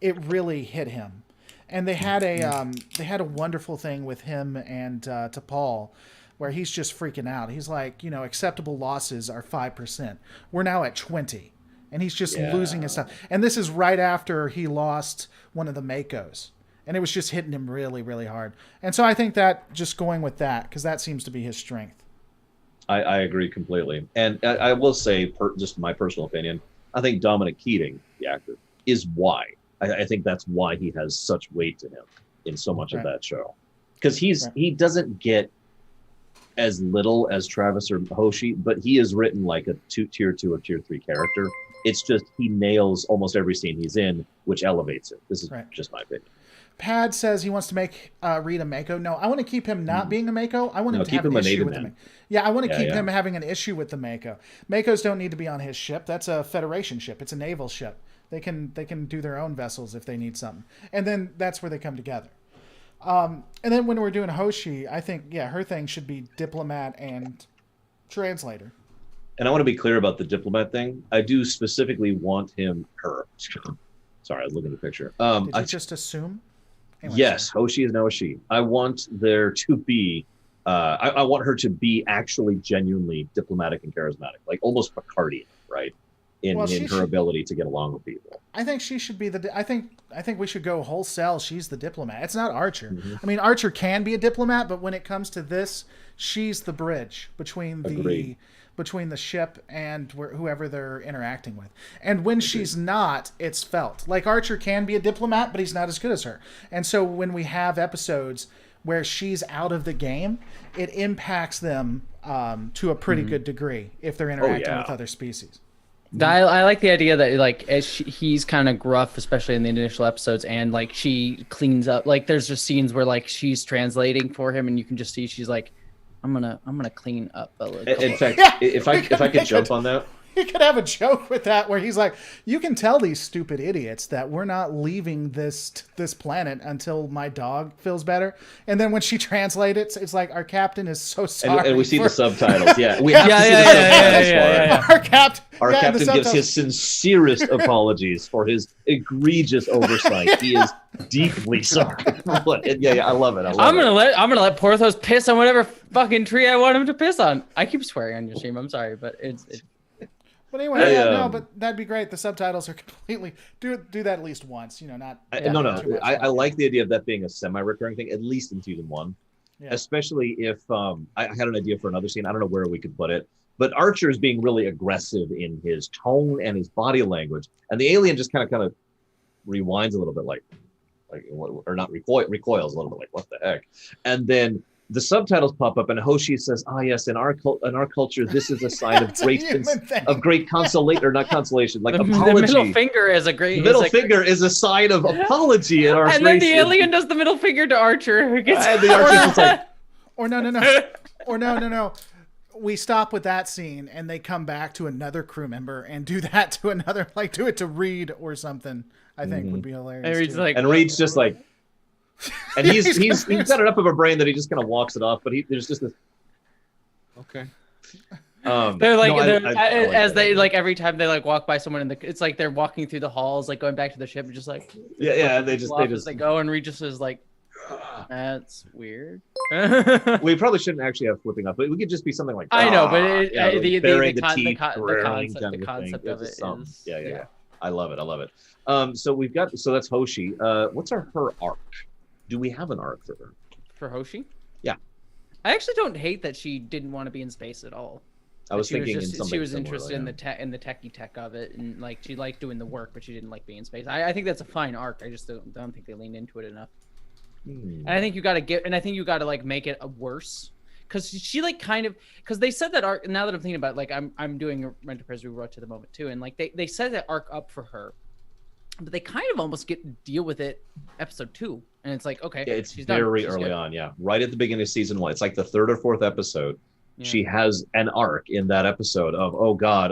[SPEAKER 3] it really hit him. And they had a wonderful thing with him and T'Pol, where he's just freaking out. He's like, acceptable losses are 5%. We're now at 20, and he's just losing his stuff. And this is right after he lost one of the Makos, and it was just hitting him really, really hard. And so I think that just going with that, because that seems to be his strength.
[SPEAKER 2] I agree completely. And I will say, just my personal opinion, I think Dominic Keating, the actor, is why. I think that's why he has such weight to him in so much of that show. Because he doesn't get as little as Travis or Hoshi, but he is written like a tier 2 or tier 3 character. It's just he nails almost every scene he's in, which elevates it. This is just my opinion.
[SPEAKER 3] Pad says he wants to make Reed a Mako. No, I want to keep him not being a Mako. I want him to have an issue with him. Yeah, I want to keep him having an issue with the Mako. Makos don't need to be on his ship. That's a Federation ship. It's a naval ship. They can do their own vessels if they need something. And then that's where they come together. And then when we're doing Hoshi, I think, her thing should be diplomat and translator.
[SPEAKER 2] And I want to be clear about the diplomat thing. I do specifically want her. Sorry, I was looking at the picture.
[SPEAKER 3] Did you just assume? Anyway,
[SPEAKER 2] yes, Hoshi is now a she. I want there to be, I want her to be actually genuinely diplomatic and charismatic, like almost Picardian, right? In her ability to get along with people.
[SPEAKER 3] I think she should be I think we should go whole sell. She's the diplomat. It's not Archer. Mm-hmm. I mean, Archer can be a diplomat, but when it comes to this, she's the bridge between the ship and whoever they're interacting with. And when she's not, it's felt. Like Archer can be a diplomat, but he's not as good as her. And so when we have episodes where she's out of the game, it impacts them to a pretty good degree if they're interacting with other species.
[SPEAKER 1] I like the idea that like he's kind of gruff, especially in the initial episodes, and like she cleans up. Like there's just scenes where like she's translating for him, and you can just see she's like, I'm gonna clean up a little.
[SPEAKER 2] In fact, if I could jump on that.
[SPEAKER 3] He could have a joke with that where he's like, you can tell these stupid idiots that we're not leaving this planet until my dog feels better. And then when she translates it, it's like, our captain is so sorry.
[SPEAKER 2] And we see the subtitles. Yeah, we have to see the subtitles. Our captain gives his sincerest apologies for his egregious oversight. He is deeply sorry. I love it.
[SPEAKER 1] I'm gonna let Porthos piss on whatever fucking tree I want him to piss on. I keep swearing on your stream. I'm sorry, but it's
[SPEAKER 3] But anyway, but that'd be great. The subtitles are completely do that at least once. Not.
[SPEAKER 2] I like the idea of that being a semi-recurring thing, at least in season 1. Yeah. Especially if I had an idea for another scene. I don't know where we could put it, but Archer is being really aggressive in his tone and his body language, and the alien just kind of rewinds a little bit, or not recoils a little bit, like what the heck, and then the subtitles pop up, and Hoshi says, yes, in our culture, this is a sign of great consolation, or not consolation, like apology.
[SPEAKER 1] The middle finger is a great...
[SPEAKER 2] The middle finger is a sign of apology in our race.
[SPEAKER 1] And then the alien does the middle finger to Archer.
[SPEAKER 2] And the Archer's like...
[SPEAKER 3] Or no. We stop with that scene, and they come back to another crew member and do that to another, like do it to Reed or something, I think would be hilarious.
[SPEAKER 2] And Reed's just like... And he's got enough of a brain that he just kind of walks it off, but there's just this. Okay.
[SPEAKER 1] They're like every time they like walk by someone it's like they're walking through the halls, like going back to the ship, and just like they go, and Regis is like, that's weird.
[SPEAKER 2] We probably shouldn't actually have flipping up, but we could just be something like
[SPEAKER 1] I know, but the concept of it is
[SPEAKER 2] I love it. So that's Hoshi. What's her arc? Do we have an arc for her?
[SPEAKER 1] For Hoshi?
[SPEAKER 2] Yeah.
[SPEAKER 1] I actually don't hate that she didn't want to be in space at all.
[SPEAKER 2] I was thinking
[SPEAKER 1] she was interested in the techie tech of it, and like she liked doing the work, but she didn't like being in space. I think that's a fine arc. I just don't think they leaned into it enough. And I think you got to like make it worse, because she like kind of, because they set that arc. Now that I'm thinking about it, like I'm doing a Enterprise rewatch at the moment too, and like they set that arc up for her, but they kind of almost deal with it episode 2, and it's like, okay,
[SPEAKER 2] it's very early on, right at the beginning of season 1. It's like the 3rd or 4th episode. Yeah. She has an arc in that episode of oh god,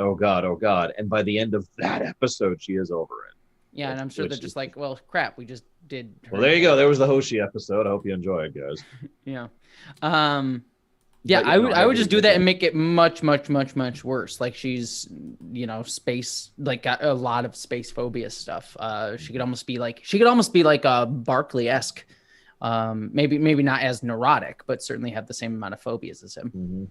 [SPEAKER 2] and by the end of that episode, she is over it.
[SPEAKER 1] Yeah, and I'm sure they're just like, well, crap, we just did.
[SPEAKER 2] Well, there you go. There was the Hoshi episode. I hope you enjoy it, guys.
[SPEAKER 1] Yeah. I would just do that and make it much worse. Like she's, space, like got a lot of space phobia stuff. She could almost be like a Barclay-esque, maybe not as neurotic, but certainly have the same amount of phobias as him.
[SPEAKER 2] Mm-hmm.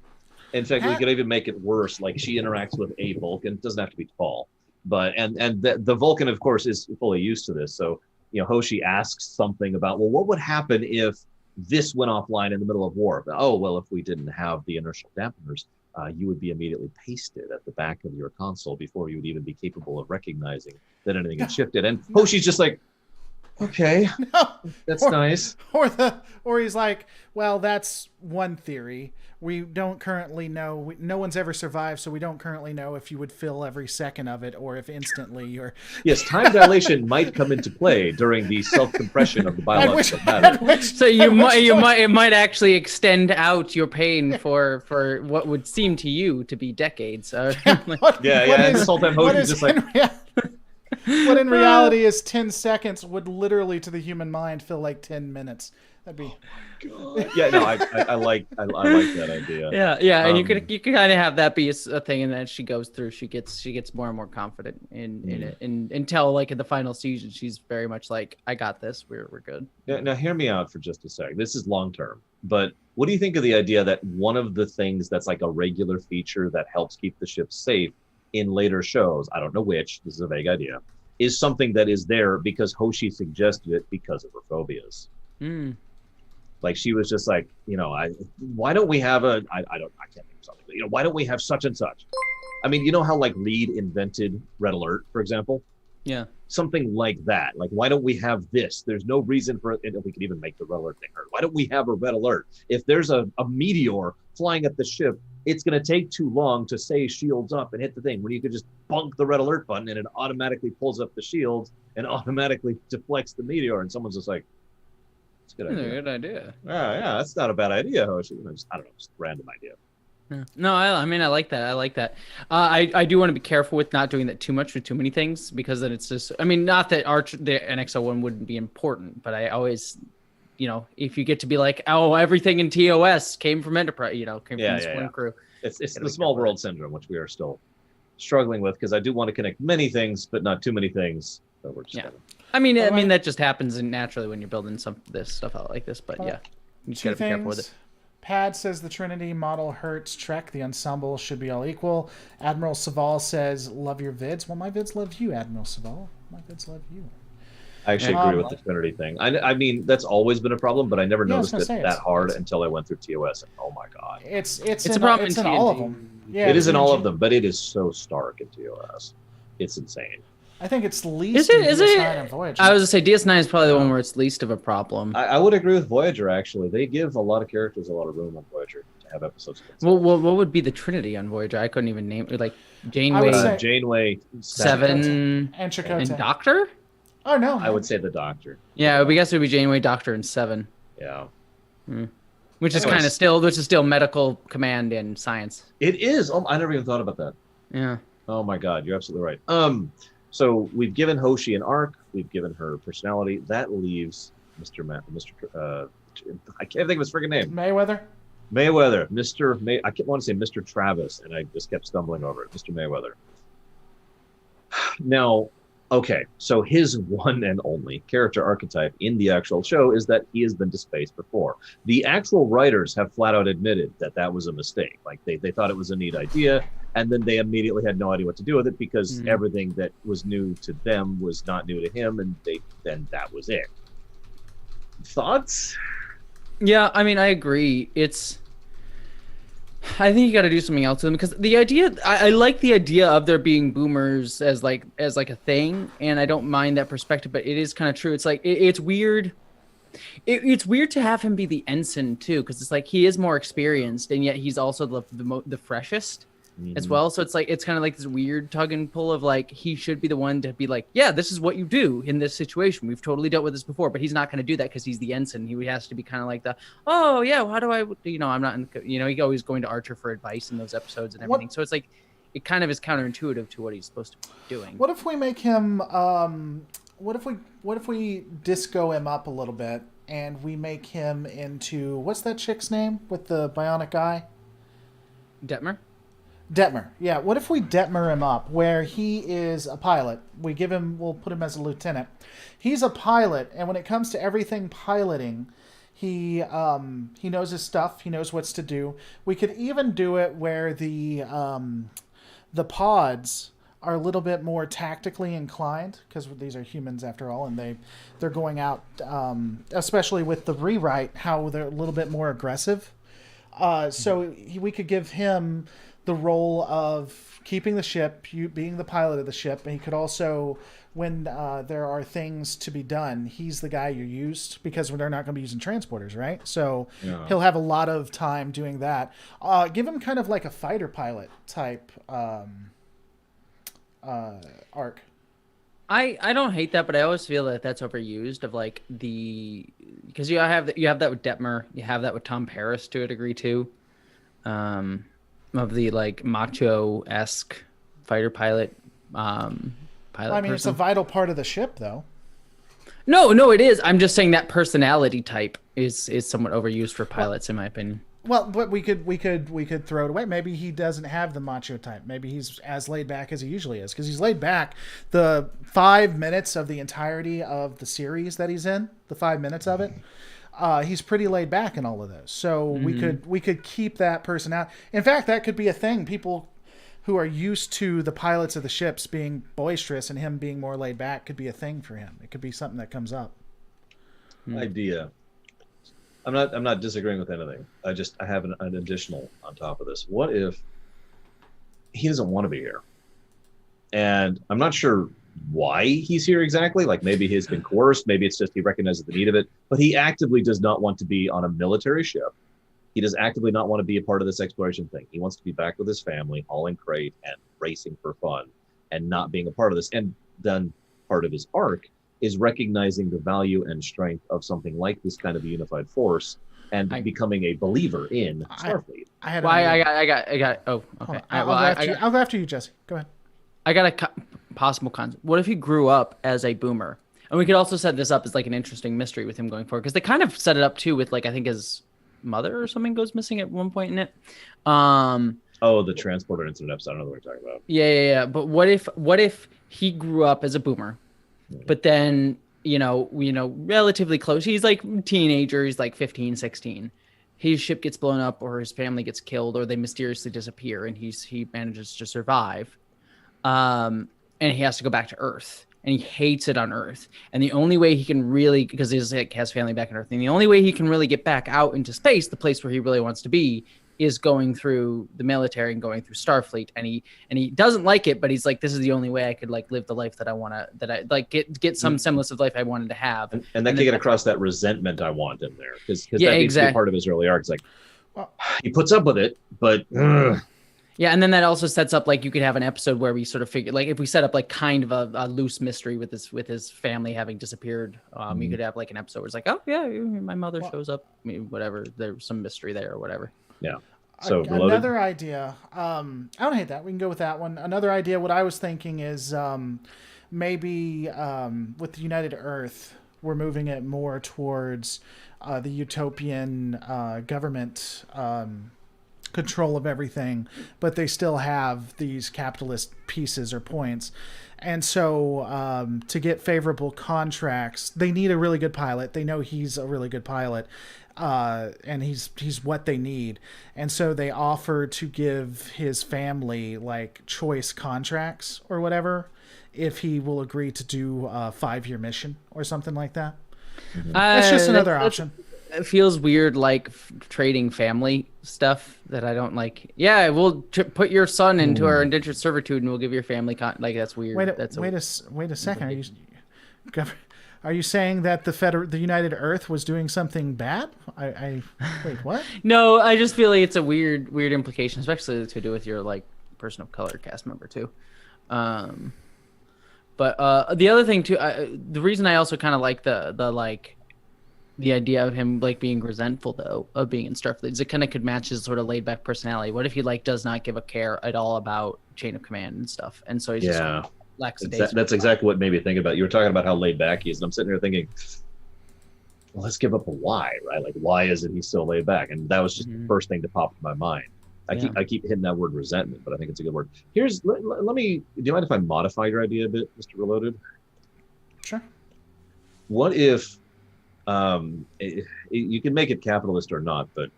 [SPEAKER 2] In fact, we could even make it worse. Like she interacts with a Vulcan. It doesn't have to be tall, but and the Vulcan, of course, is fully used to this. So Hoshi asks something about, well, what would happen if this went offline in the middle of war? Oh, well, if we didn't have the inertial dampeners, you would be immediately pasted at the back of your console before you would even be capable of recognizing that anything had shifted. And Hoshi's just like, okay, that's nice.
[SPEAKER 3] Or he's like, well, that's one theory. We don't currently know. No one's ever survived, so we don't currently know if you would fill every second of it or if instantly or.
[SPEAKER 2] Yes, time dilation might come into play during the self-compression of the biological matter.
[SPEAKER 1] So it might actually extend out your pain for what would seem to you to be decades. And
[SPEAKER 2] this whole time Hoshi's just like.
[SPEAKER 3] What in reality is 10 seconds would literally to the human mind feel like 10 minutes. That'd be.
[SPEAKER 2] Oh I like that idea.
[SPEAKER 1] Yeah, and you could kind of have that be a thing, and then she goes through. She gets more and more confident in it, and until like in the final season, she's very much like, I got this. We're good.
[SPEAKER 2] Now hear me out for just a sec. This is long term, but what do you think of the idea that one of the things that's like a regular feature that helps keep the ship safe in later shows, I don't know which, this is a vague idea, is something that is there because Hoshi suggested it because of her phobias. Like she was just like, why don't we have I can't think of something, but why don't we have such and such? I mean, you know how like Reed invented Red Alert, for example?
[SPEAKER 1] Yeah.
[SPEAKER 2] Something like that. Like, why don't we have this? There's no reason for it. And if we could even make the Red Alert thing hurt. Why don't we have a Red Alert? If there's a meteor flying at the ship, it's going to take too long to say shields up and hit the thing when you could just bunk the Red Alert button and it automatically pulls up the shields and automatically deflects the meteor. And someone's just like, it's a good idea.
[SPEAKER 1] Good idea.
[SPEAKER 2] Yeah, that's not a bad idea, Hoshi. I don't know, just a random idea.
[SPEAKER 1] Yeah. No, I mean, I like that. I do want to be careful with not doing that too much with too many things, because then it's just, I mean, not that the NXO one wouldn't be important, but I always, if you get to be like, oh, everything in TOS came from Enterprise, came from this one crew.
[SPEAKER 2] It's the small world syndrome, which we are still struggling with, because I do want to connect many things, but not too many things. So we're just
[SPEAKER 1] I mean, that just happens naturally when you're building this stuff out like this, but you just got to be careful with it.
[SPEAKER 3] Pad says the Trinity model hurts Trek. The ensemble should be all equal. Admiral Saval says, love your vids. Well, my vids love you, Admiral Saval. My vids love you.
[SPEAKER 2] I actually agree with the Trinity thing. I mean, that's always been a problem, but I never noticed it that hard until I went through TOS. And oh my God.
[SPEAKER 3] It's a problem in all of them. Yeah,
[SPEAKER 2] it is in all of them, but it is so stark in TOS. It's insane.
[SPEAKER 3] I think it's least in DS9 and Voyager.
[SPEAKER 1] I was going to say DS9 is probably the one where it's least of a problem.
[SPEAKER 2] I would agree with Voyager, actually. They give a lot of characters a lot of room on Voyager to have episodes.
[SPEAKER 1] Well, what would be the Trinity on Voyager? I couldn't even name it. Like Janeway,
[SPEAKER 2] Janeway,
[SPEAKER 1] Seven,
[SPEAKER 3] and Chakotay.
[SPEAKER 1] And Doctor?
[SPEAKER 3] Oh, no.
[SPEAKER 2] I would say the Doctor.
[SPEAKER 1] Yeah, I guess it would be Janeway, Doctor, and Seven.
[SPEAKER 2] Yeah.
[SPEAKER 1] Which is kind of still medical command and science.
[SPEAKER 2] It is. Oh, I never even thought about that.
[SPEAKER 1] Yeah.
[SPEAKER 2] Oh my God, you're absolutely right. So we've given Hoshi an arc. We've given her personality. That leaves Mr. I can't think of his freaking name.
[SPEAKER 3] Mayweather.
[SPEAKER 2] I kept wanting to say Mr. Travis, and I just kept stumbling over it. Mr. Mayweather. Now, okay, so his one and only character archetype in the actual show is that he has been to space before. The actual writers have flat out admitted that was a mistake. Like they thought it was a neat idea, and then they immediately had no idea what to do with it, because everything that was new to them was not new to him, and then that was it. Thoughts?
[SPEAKER 1] Yeah, I mean, I agree. I think you got to do something else with them, because the idea, I like the idea of there being boomers as like a thing, and I don't mind that perspective, but it is kind of true. It's like it's weird. It's weird to have him be the ensign too, because it's like he is more experienced, and yet he's also the freshest as well. So it's like it's kind of like this weird tug and pull of like he should be the one to be like, yeah, this is what you do in this situation. We've totally dealt with this before, but he's not going to do that because he's the ensign. He has to be kind of like oh yeah, how do I? I'm not. He always going to Archer for advice in those episodes and everything. So it's like it kind of is counterintuitive to what he's supposed to be doing.
[SPEAKER 3] What if we make him? What if we disco him up a little bit and we make him into what's that chick's name with the bionic eye? Detmer, yeah. What if we Detmer him up where he is a pilot? We'll put him as a lieutenant. He's a pilot, and when it comes to everything piloting, he knows his stuff. He knows what's to do. We could even do it where the pods are a little bit more tactically inclined, because these are humans after all, and they're going out, especially with the rewrite, how they're a little bit more aggressive. So we could give him the role of keeping the ship, you being the pilot of the ship, and he could also, when there are things to be done, he's the guy you used because they're not going to be using transporters, right? So he'll have a lot of time doing that. Give him kind of like a fighter pilot type arc.
[SPEAKER 1] I don't hate that, but I always feel that that's overused. Of like because you have that with Detmer, you have that with Tom Paris to a degree too, of the like macho-esque fighter pilot.
[SPEAKER 3] It's a vital part of the ship, though.
[SPEAKER 1] No, it is. I'm just saying that personality type is somewhat overused for pilots, in my opinion.
[SPEAKER 3] Well, but we could throw it away. Maybe he doesn't have the macho type. Maybe he's as laid back as he usually is, because he's laid back. The 5 minutes of the entirety of the series that he's in, the 5 minutes of it, he's pretty laid back in all of those. So we could keep that person out. In fact, that could be a thing. People who are used to the pilots of the ships being boisterous and him being more laid back could be a thing for him. It could be something that comes up.
[SPEAKER 2] Idea. I'm not disagreeing with anything. I have an additional on top of this. What if he doesn't want to be here? And I'm not sure why he's here exactly. Like maybe he's been coerced. Maybe it's just he recognizes the need of it. But he actively does not want to be on a military ship. He does actively not want to be a part of this exploration thing. He wants to be back with his family, hauling crate and racing for fun, and not being a part of this. And then part of his arc is recognizing the value and strength of something like this kind of a unified force and becoming a believer in Starfleet.
[SPEAKER 1] I got. Oh, okay.
[SPEAKER 3] I'll go after you, Jesse. Go ahead.
[SPEAKER 1] I got a possible concept. What if he grew up as a boomer? And we could also set this up as like an interesting mystery with him going forward, because they kind of set it up too with like, I think his mother or something goes missing at one point in it.
[SPEAKER 2] The transporter incident episode. I don't know what you're talking about.
[SPEAKER 1] Yeah. But what if he grew up as a boomer, but then relatively close, he's like teenager, he's like 15, 16. His ship gets blown up, or his family gets killed, or they mysteriously disappear, and he manages to survive. And he has to go back to Earth, and he hates it on Earth. And the only way he can really, because he's like has family back on Earth, and the only way he can really get back out into space, the place where he really wants to be, is going through the military and going through Starfleet. And he doesn't like it, but he's like, this is the only way I could like live the life that I want to, that I like get some semblance of life I wanted to have.
[SPEAKER 2] And that can get across that resentment I want in there. Because that needs to be part of his early arc. It's like, he puts up with it, but
[SPEAKER 1] yeah, and then that also sets up like you could have an episode where we sort of figure, like if we set up like kind of a loose mystery with his family having disappeared, you could have like an episode where it's like, oh yeah, my mother shows up, whatever, there's some mystery there or whatever.
[SPEAKER 2] Yeah. So
[SPEAKER 3] another idea, I don't hate that. We can go with that one. Another idea, what I was thinking is maybe with the United Earth, we're moving it more towards the utopian government control of everything, but they still have these capitalist pieces or points. And so to get favorable contracts, they need a really good pilot. They know he's a really good pilot. And he's what they need. And so they offer to give his family like choice contracts or whatever if he will agree to do a 5-year mission or something like that. That's just another option.
[SPEAKER 1] It feels weird, like trading family stuff that I don't like. Yeah, we'll put your son into our indentured servitude, and we'll give your family like that's weird. Wait
[SPEAKER 3] a second. Are you saying that the United Earth was doing something bad? I wait, what?
[SPEAKER 1] No, I just feel like it's a weird implication, especially to do with your like person of color cast member too. But the other thing too, the reason I also kind of like the idea of him like being resentful though of being in Starfleet is it kind of could match his sort of laid back personality. What if he like does not give a care at all about chain of command and stuff, and so he's just
[SPEAKER 2] that's exactly what made me think about. You were talking about how laid back he is, and I'm sitting here thinking, well, let's give up a why, right? Like, why isn't he so laid back? And that was just the first thing to pop in my mind. I keep hitting that word resentment, but I think it's a good word. Let me. Do you mind if I modify your idea a bit, Mr. Reloaded?
[SPEAKER 3] Sure.
[SPEAKER 2] What if you can make it capitalist or not, but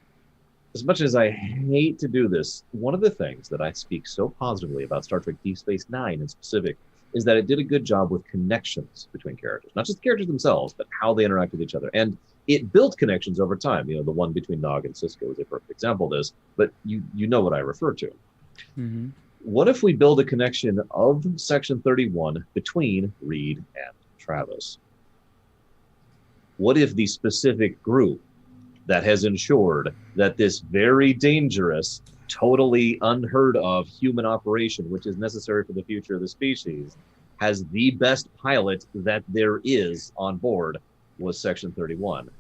[SPEAKER 2] as much as I hate to do this, one of the things that I speak so positively about Star Trek Deep Space Nine in specific is that it did a good job with connections between characters, not just the characters themselves, but how they interact with each other. And it built connections over time. The one between Nog and Sisko is a perfect example of this, but you know what I refer to.
[SPEAKER 1] Mm-hmm.
[SPEAKER 2] What if we build a connection of Section 31 between Reed and Travis? What if the specific group that has ensured that this very dangerous, totally unheard of human operation, which is necessary for the future of the species, has the best pilot that there is on board, was Section 31?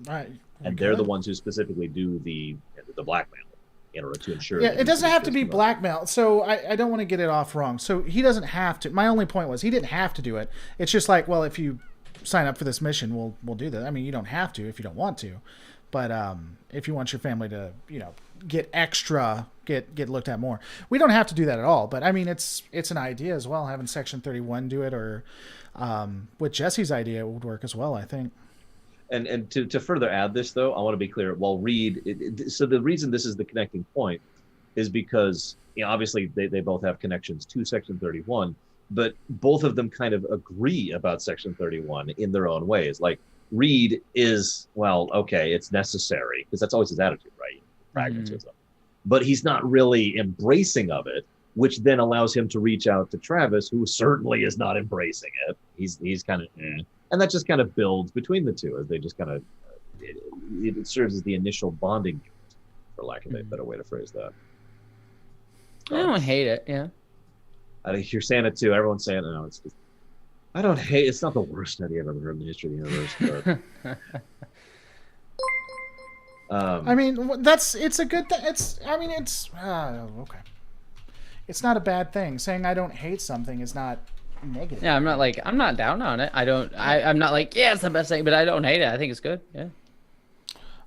[SPEAKER 3] Right.
[SPEAKER 2] And they're the ones who specifically do the blackmail in order to ensure.
[SPEAKER 3] Yeah, it doesn't have to be blackmail. So I don't want to get it off wrong. So he doesn't have to. My only point was he didn't have to do it. It's just like, well, if you sign up for this mission, we'll do that. I mean, you don't have to if you don't want to, but if you want your family to, get extra, get looked at more, we don't have to do that at all. But I mean, it's an idea as well. Having Section 31 do it, or with Jesse's idea, it would work as well, I think.
[SPEAKER 2] And to further add this, though, I want to be clear. While Reed, so the reason this is the connecting point is because obviously they both have connections to Section 31, but both of them kind of agree about Section 31 in their own ways. Like Reed is, well, okay, it's necessary, because that's always his attitude, right? Pragmatism. But he's not really embracing of it, which then allows him to reach out to Travis, who certainly is not embracing it. He's kind of, and that just kind of builds between the two as they just kind of, it serves as the initial bonding unit, for lack of a better way to phrase that.
[SPEAKER 1] I don't hate it. Yeah.
[SPEAKER 2] You're saying it too. Everyone's saying it. No, it's just, I don't hate. It's not the worst idea I've ever heard in the history of the universe. But,
[SPEAKER 3] I mean, it's a good thing. Okay. It's not a bad thing. Saying I don't hate something is not negative.
[SPEAKER 1] Yeah, I'm not down on it. I'm not like, yeah, it's the best thing, but I don't hate it. I think it's good. Yeah.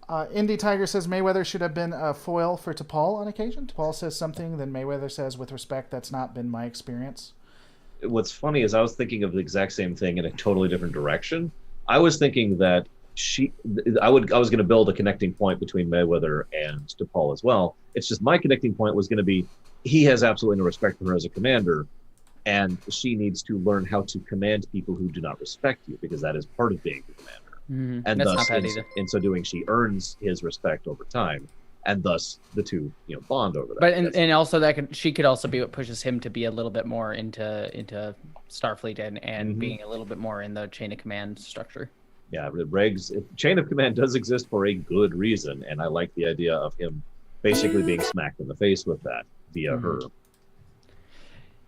[SPEAKER 3] Indie Tiger says Mayweather should have been a foil for T'Pol on occasion. T'Pol says something, then Mayweather says, with respect, that's not been my experience.
[SPEAKER 2] What's funny is I was thinking of the exact same thing in a totally different direction. I was thinking that I was going to build a connecting point between Mayweather and T'Pol as well. It's just my connecting point was going to be, he has absolutely no respect for her as a commander, and she needs to learn how to command people who do not respect you, because that is part of being the commander.
[SPEAKER 1] Mm-hmm.
[SPEAKER 2] And
[SPEAKER 1] that's
[SPEAKER 2] thus,
[SPEAKER 1] not bad either.
[SPEAKER 2] in so doing, she earns his respect over time, and thus the two, bond over that.
[SPEAKER 1] But and also she could also be what pushes him to be a little bit more into Starfleet and being a little bit more in the chain of command structure.
[SPEAKER 2] Yeah, chain of command does exist for a good reason, and I like the idea of him basically being smacked in the face with that via her.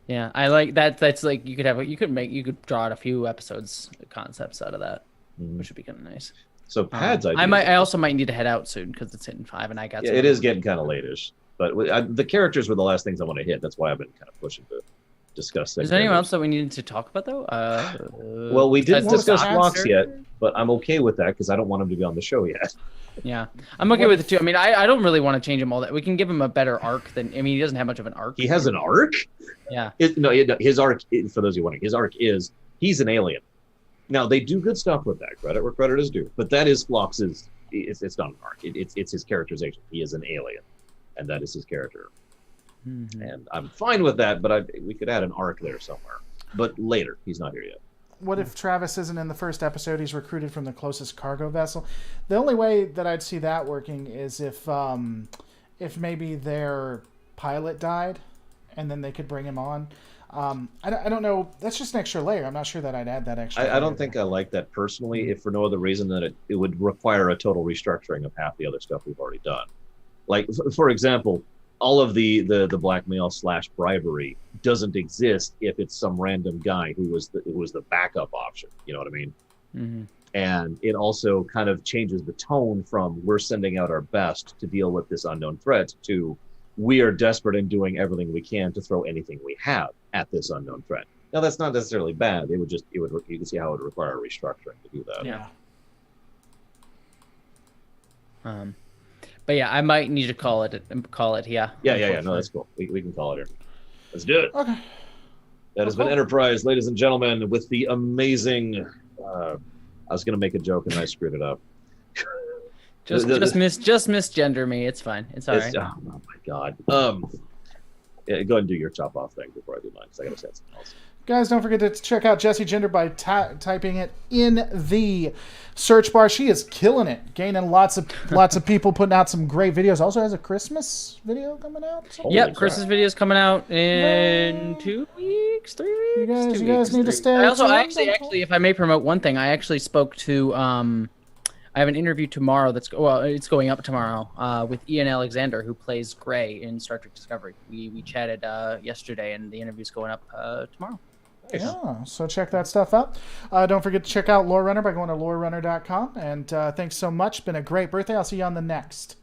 [SPEAKER 1] Yeah, I like that. That's like you could draw out a few episodes concepts out of that, which would be kind of nice.
[SPEAKER 2] So Pad's idea.
[SPEAKER 1] I also might need to head out soon because it's hitting 5, and I got.
[SPEAKER 2] Yeah, it is getting kind of late-ish, but the characters were the last things I want to hit. That's why I've been kind of pushing to discuss.
[SPEAKER 1] Is there anyone else that we needed to talk about though?
[SPEAKER 2] Well, we didn't discuss Phlox yet, but I'm okay with that because I don't want him to be on the show yet.
[SPEAKER 1] Yeah, I'm okay with it too. I mean, I don't really want to change him all that. We can give him a better arc than. I mean, he doesn't have much of an arc.
[SPEAKER 2] He has an arc.
[SPEAKER 1] Yeah.
[SPEAKER 2] His arc. For those of you wondering, his arc is he's an alien. Now they do good stuff with that. Credit where credit is due. But that is Phlox's. It's not an arc. It's his characterization. He is an alien, and that is his character. And I'm fine with that. But we could add an arc there somewhere. But later, he's not here yet.
[SPEAKER 3] What if Travis isn't in the first episode? He's recruited from the closest cargo vessel. The only way that I'd see that working is if maybe their pilot died, and then they could bring him on. I don't know. That's just an extra layer. I'm not sure that I'd add that extra.
[SPEAKER 2] I don't think I like that personally. If for no other reason than it would require a total restructuring of half the other stuff we've already done. Like for example, all of the blackmail / bribery doesn't exist if it's some random guy who was the backup option. You know what I mean?
[SPEAKER 1] Mm-hmm.
[SPEAKER 2] And it also kind of changes the tone from we're sending out our best to deal with this unknown threat to we are desperate and doing everything we can to throw anything we have at this unknown threat. Now that's not necessarily bad. You can see how it would require a restructuring to do that.
[SPEAKER 1] Yeah. But yeah, I might need to call it. Yeah.
[SPEAKER 2] Yeah. No, that's cool. We can call it here. Let's do it.
[SPEAKER 3] Okay.
[SPEAKER 2] That has been Enterprise, ladies and gentlemen, with the amazing. I was going to make a joke and I screwed it up.
[SPEAKER 1] Just misgender me. It's fine. It's all right.
[SPEAKER 2] Oh my God. Yeah, go ahead and do your chop off thing before I do mine because I got to say something else.
[SPEAKER 3] Guys, don't forget to check out Jessie Gender by typing it in the search bar. She is killing it, gaining lots of people, putting out some great videos. Also has a Christmas video coming out.
[SPEAKER 1] Yep, Christmas video is coming out in 2 weeks, 3 weeks.
[SPEAKER 3] You guys need to stay.
[SPEAKER 1] I actually, if I may promote one thing, I actually spoke to. I have an interview tomorrow. It's going up tomorrow with Ian Alexander, who plays Gray in Star Trek Discovery. We chatted yesterday, and the interview's going up tomorrow.
[SPEAKER 2] Nice.
[SPEAKER 3] Yeah, so check that stuff out. Don't forget to check out Lore Runner by going to lorerunner.com. And thanks so much. Been a great birthday. I'll see you on the next.